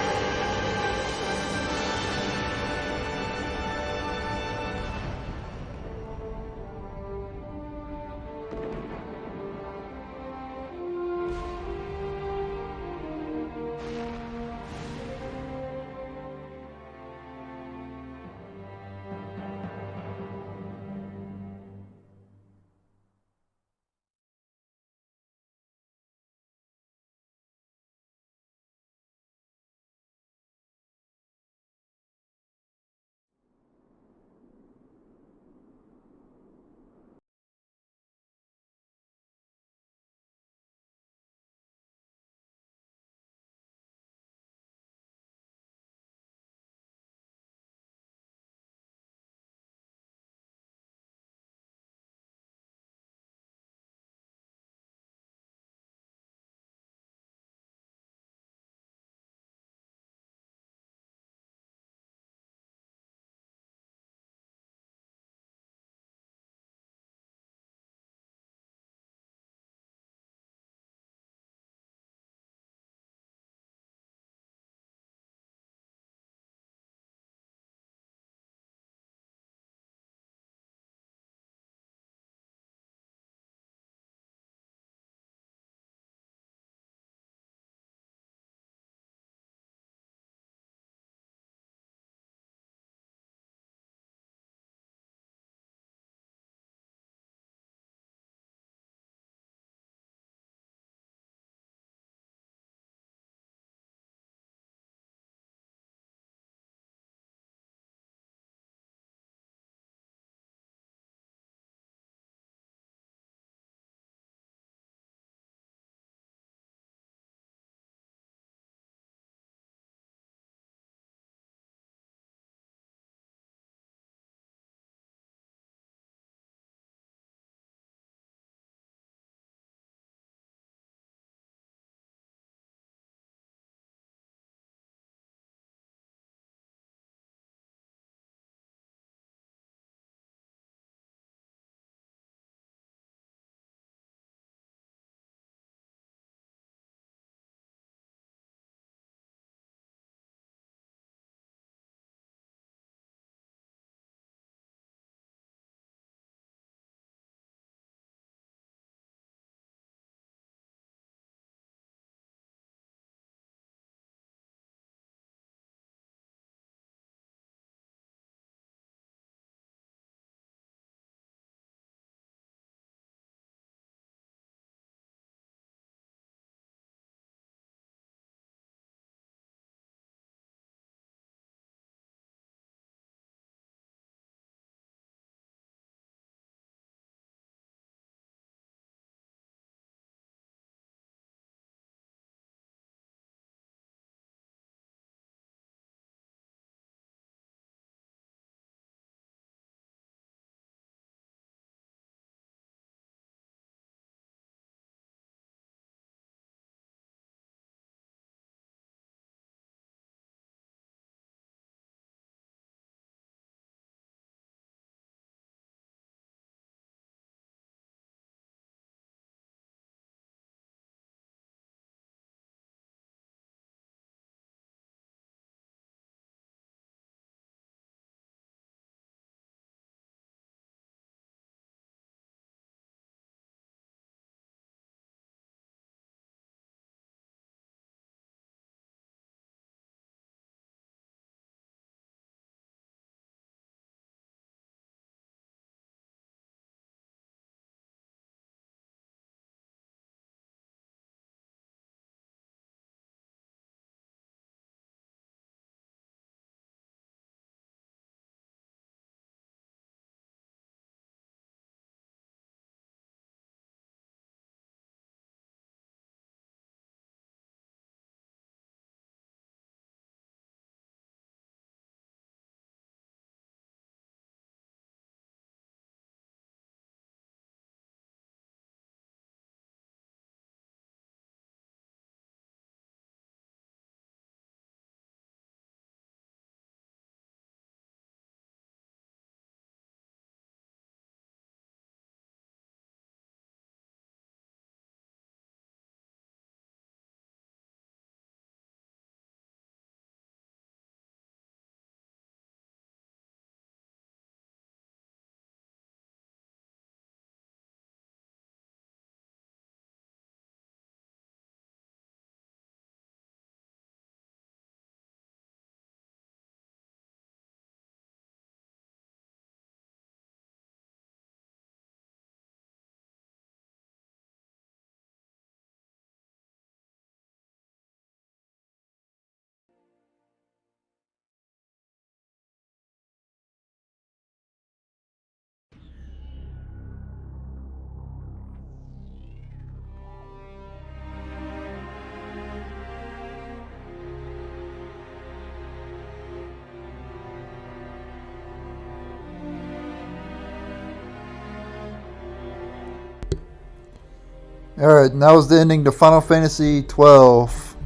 Alright, now is the ending to Final Fantasy 12.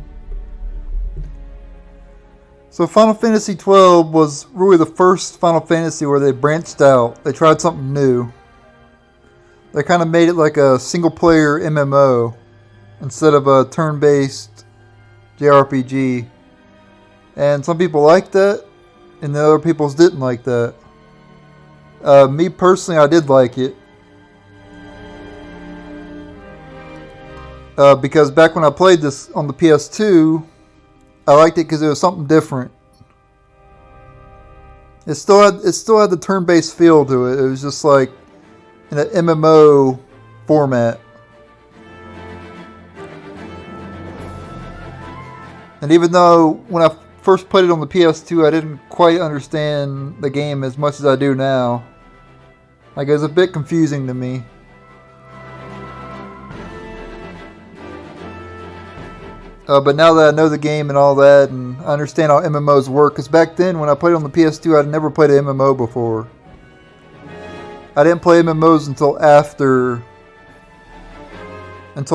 So Final Fantasy 12 was really the first Final Fantasy where they branched out. They tried something new. They kind of made it like a single player MMO instead of a turn-based JRPG. And some people liked that, and the other people didn't like that. Me personally, I did like it. Because back when I played this on the PS2, I liked it because it was something different. It still had the turn-based feel to it. It was just like in an MMO format. And even though when I first played it on the PS2, I didn't quite understand the game as much as I do now. Like, it was a bit confusing to me. But now that I know the game and all that, and I understand how MMOs work, because back then when I played on the PS2, I'd never played an MMO before. I didn't play MMOs until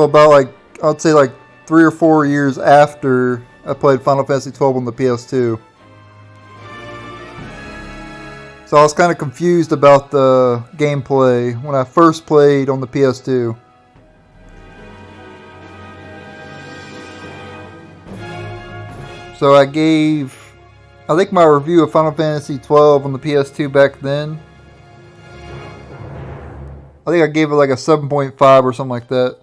about, like, I'd say like 3 or 4 years after I played Final Fantasy 12 on the PS2. So I was kind of confused about the gameplay when I first played on the PS2. So I think my review of Final Fantasy 12 on the PS2 back then, I think I gave it like a 7.5 or something like that.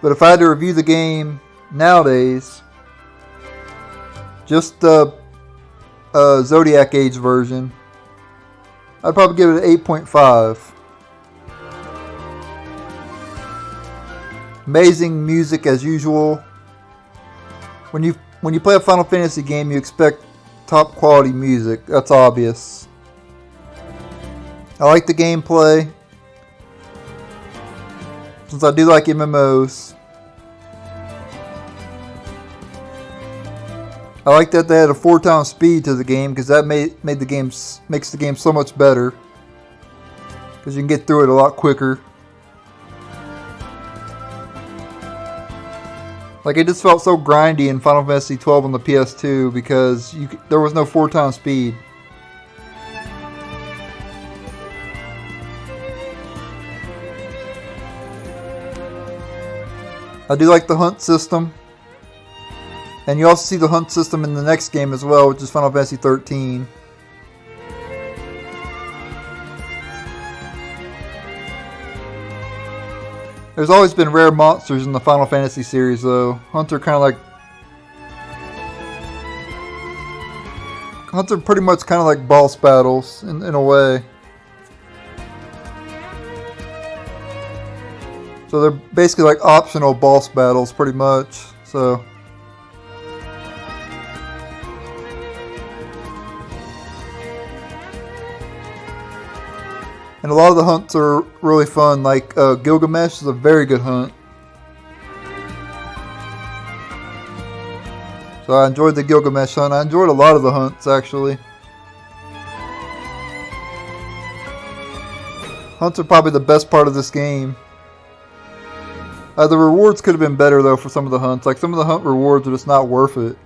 But if I had to review the game nowadays, just the Zodiac Age version, I'd probably give it an 8.5. Amazing music as usual. When you play a Final Fantasy game, you expect top quality music. That's obvious. I like the gameplay, since I do like MMOs. I like that they had a 4x speed to the game, because that makes the game so much better, because you can get through it a lot quicker. Like, it just felt so grindy in Final Fantasy 12 on the PS2 because there was no 4x speed. I do like the hunt system. And you also see the hunt system in the next game as well, which is Final Fantasy 13. There's always been rare monsters in the Final Fantasy series, though. Hunts are pretty much kind of like boss battles in a way. So they're basically like optional boss battles, pretty much. So. And a lot of the hunts are really fun, like Gilgamesh is a very good hunt. So I enjoyed the Gilgamesh hunt. I enjoyed a lot of the hunts, actually. Hunts are probably the best part of this game. The rewards could have been better, though, for some of the hunts. Like, some of the hunt rewards are just not worth it.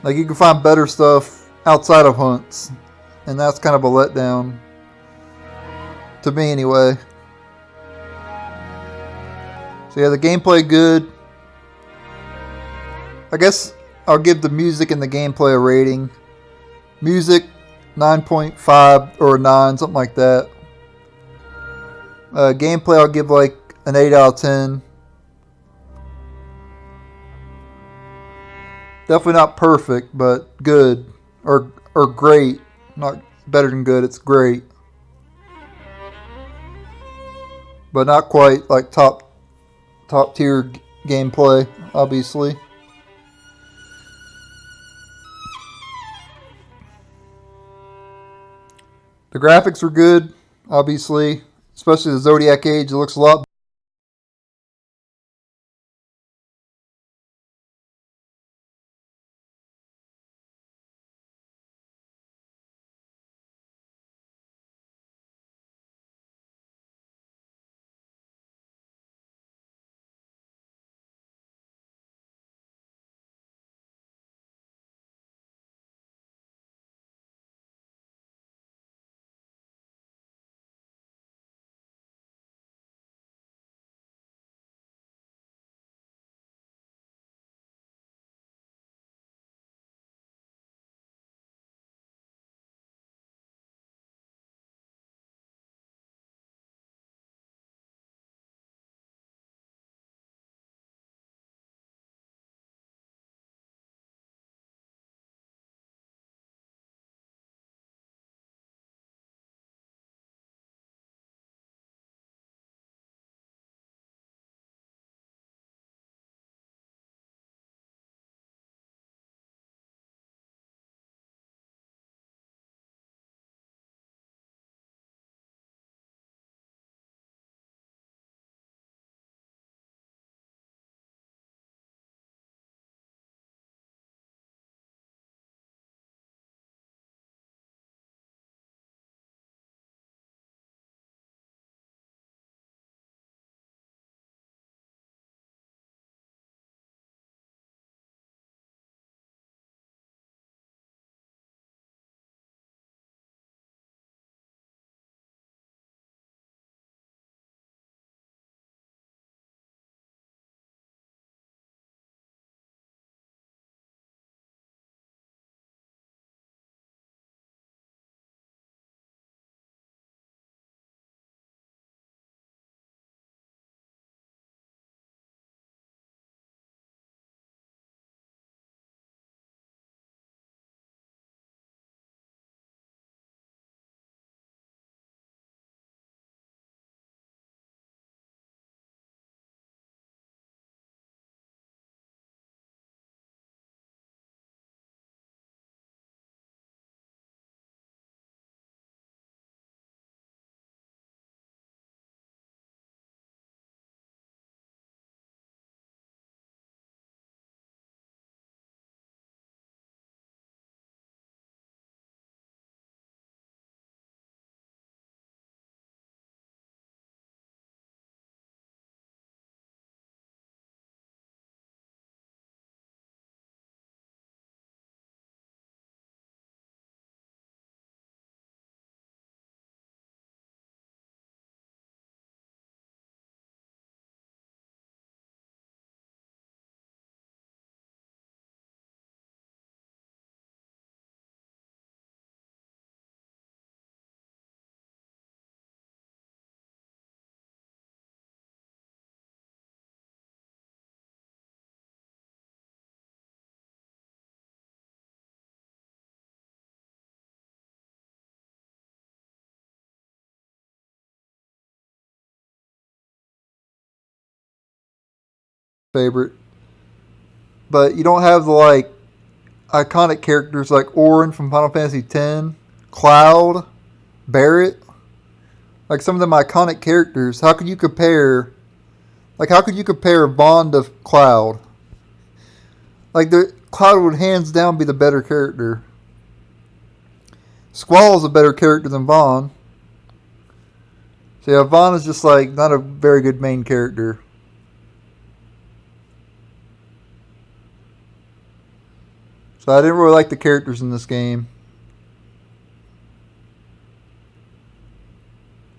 Like, you can find better stuff outside of hunts. And that's kind of a letdown. To me, anyway. So yeah, the gameplay good. I guess I'll give the music and the gameplay a rating. Music, 9.5 or a 9, something like that. Gameplay, I'll give like an 8 out of 10. Definitely not perfect, but good. Or great. Not better than good, it's great. But not quite like top tier gameplay, obviously. The graphics were good, obviously. Especially the Zodiac Age, it looks a lot favorite. But you don't have the like iconic characters like Orin from Final Fantasy X, Cloud, Barret. Like some of them iconic characters. How could you compare? Like how could you compare Vaughn to Cloud? Like the Cloud would hands down be the better character. Squall is a better character than Vaughn. So yeah, Vaughn is just like not a very good main character. So I didn't really like the characters in this game.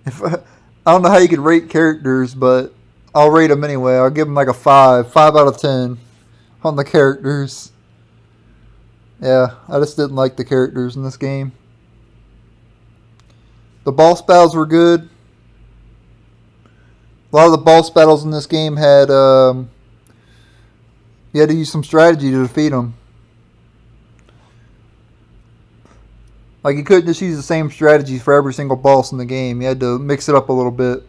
I don't know how you could rate characters, but I'll rate them anyway. I'll give them like a 5 out of 10 on the characters. Yeah, I just didn't like the characters in this game. The boss battles were good. A lot of the boss battles in this game had you had to use some strategy to defeat them. Like you couldn't just use the same strategy for every single boss in the game. You had to mix it up a little bit.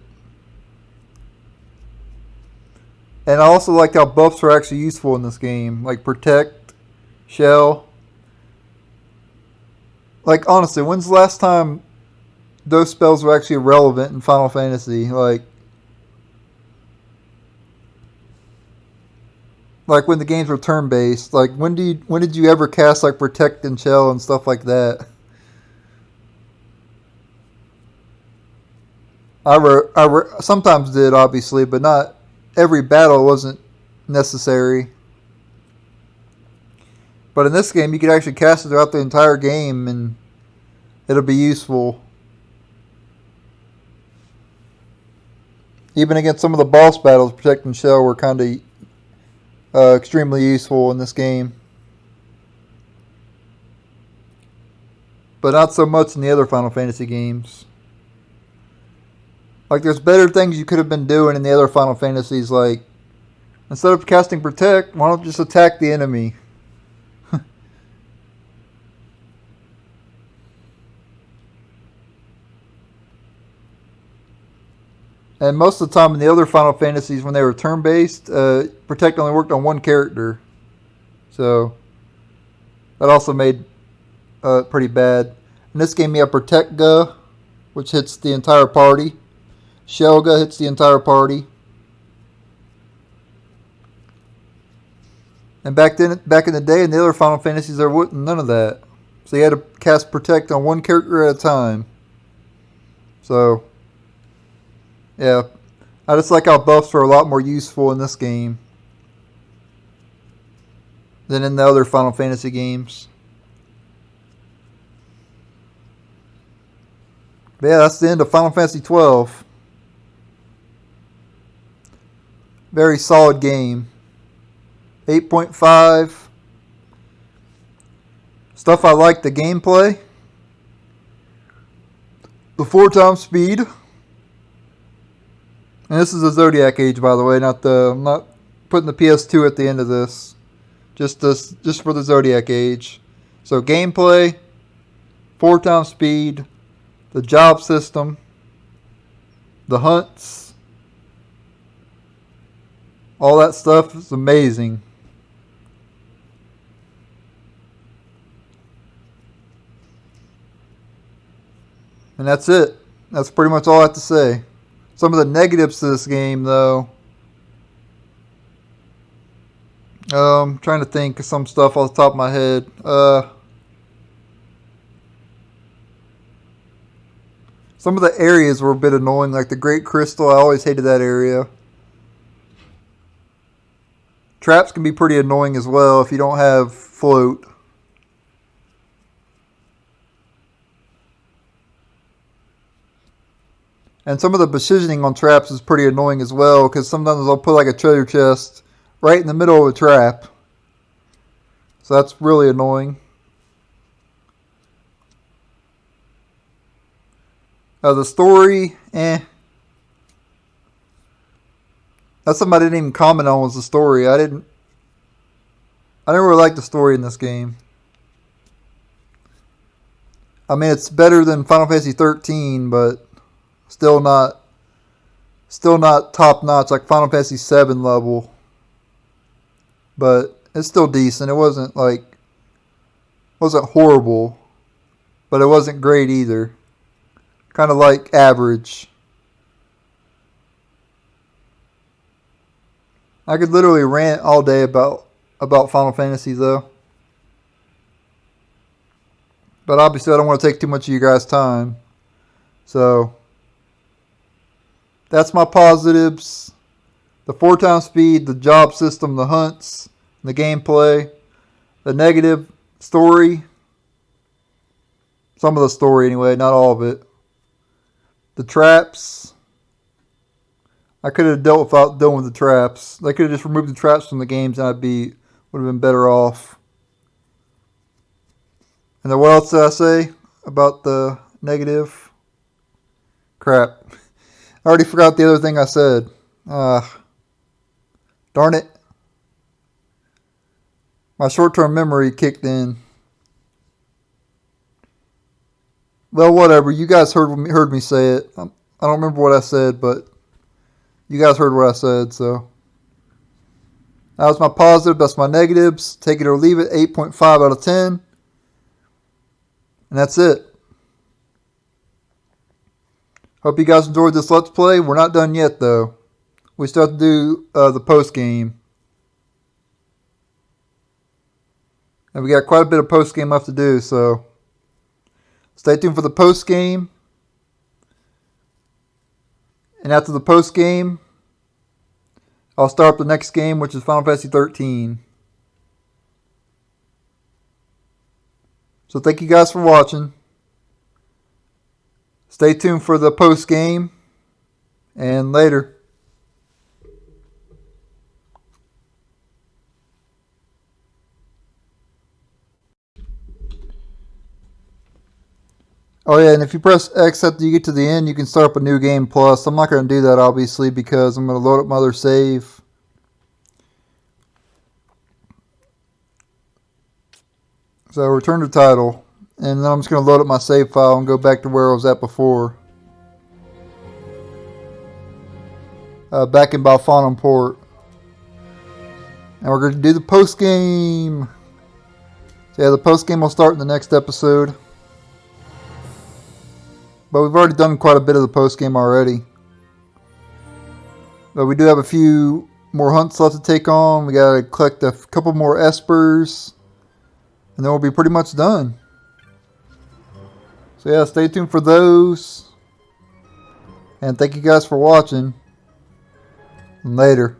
And I also liked how buffs are actually useful in this game. Like Protect, Shell. Like honestly, when's the last time those spells were actually relevant in Final Fantasy? Like when the games were turn-based. Like when did you ever cast like Protect and Shell and stuff like that? I sometimes did, obviously, but not every battle wasn't necessary. But in this game, you could actually cast it throughout the entire game, and it'll be useful. Even against some of the boss battles, Protect and Shell were kind of extremely useful in this game. But not so much in the other Final Fantasy games. Like, there's better things you could have been doing in the other Final Fantasies, like, instead of casting Protect, why don't you just attack the enemy? And most of the time in the other Final Fantasies, when they were turn-based, Protect only worked on one character. So, that also made pretty bad. In this game, you have Protect Ga, which hits the entire party. Shelga hits the entire party. And back in the day, in the other Final Fantasies, there wasn't none of that. So you had to cast Protect on one character at a time. So, yeah. I just like how buffs are a lot more useful in this game than in the other Final Fantasy games. But yeah, that's the end of Final Fantasy XII. Very solid game. 8.5. Stuff I like, the gameplay. The 4x speed. And this is the Zodiac Age, by the way. I'm not putting the PS2 at the end of this. Just for the Zodiac Age. So gameplay, 4x speed, the job system, the hunts. All that stuff is amazing. And that's it. That's pretty much all I have to say. Some of the negatives to this game, though. I'm trying to think of some stuff off the top of my head. Some of the areas were a bit annoying, like the Great Crystal. I always hated that area. Traps can be pretty annoying as well if you don't have float. And some of the positioning on traps is pretty annoying as well, because sometimes I'll put like a treasure chest right in the middle of a trap. So that's really annoying. The story, That's something I didn't even comment on, was the story. I didn't really like the story in this game. I mean, it's better than Final Fantasy 13, but still not top notch, like Final Fantasy 7 level. but it's still decent. It wasn't horrible, but it wasn't great either. Kind of like average. I could literally rant all day about Final Fantasy though. But obviously I don't want to take too much of you guys' time. So that's my positives. The 4x speed, the job system, the hunts, the gameplay. The negative, story. Some of the story anyway, not all of it. The traps. I could have dealt without dealing with the traps. They could have just removed the traps from the games and would have been better off. And then what else did I say about the negative? Crap. I already forgot the other thing I said. Darn it. My short-term memory kicked in. Well, whatever. You guys heard me say it. I don't remember what I said, but you guys heard what I said, so. That was my positive. That's my negatives. Take it or leave it. 8.5 out of 10. And that's it. Hope you guys enjoyed this Let's Play. We're not done yet, though. We still have to do the post-game. And we got quite a bit of post-game left to do, so stay tuned for the post-game. And after the post-game, I'll start up the next game, which is Final Fantasy 13. So thank you guys for watching. Stay tuned for the post-game. And later. Oh yeah, and if you press X after you get to the end, you can start up a new game plus. I'm not going to do that, obviously, because I'm going to load up my other save. So return to title. And then I'm just going to load up my save file and go back to where I was at before. Back in Balfanum Port. And we're going to do the post game. So yeah, the post game will start in the next episode. But we've already done quite a bit of the post game already. But we do have a few more hunts left to take on. We got to collect a couple more espers. And then we'll be pretty much done. So yeah, stay tuned for those. And thank you guys for watching. Later.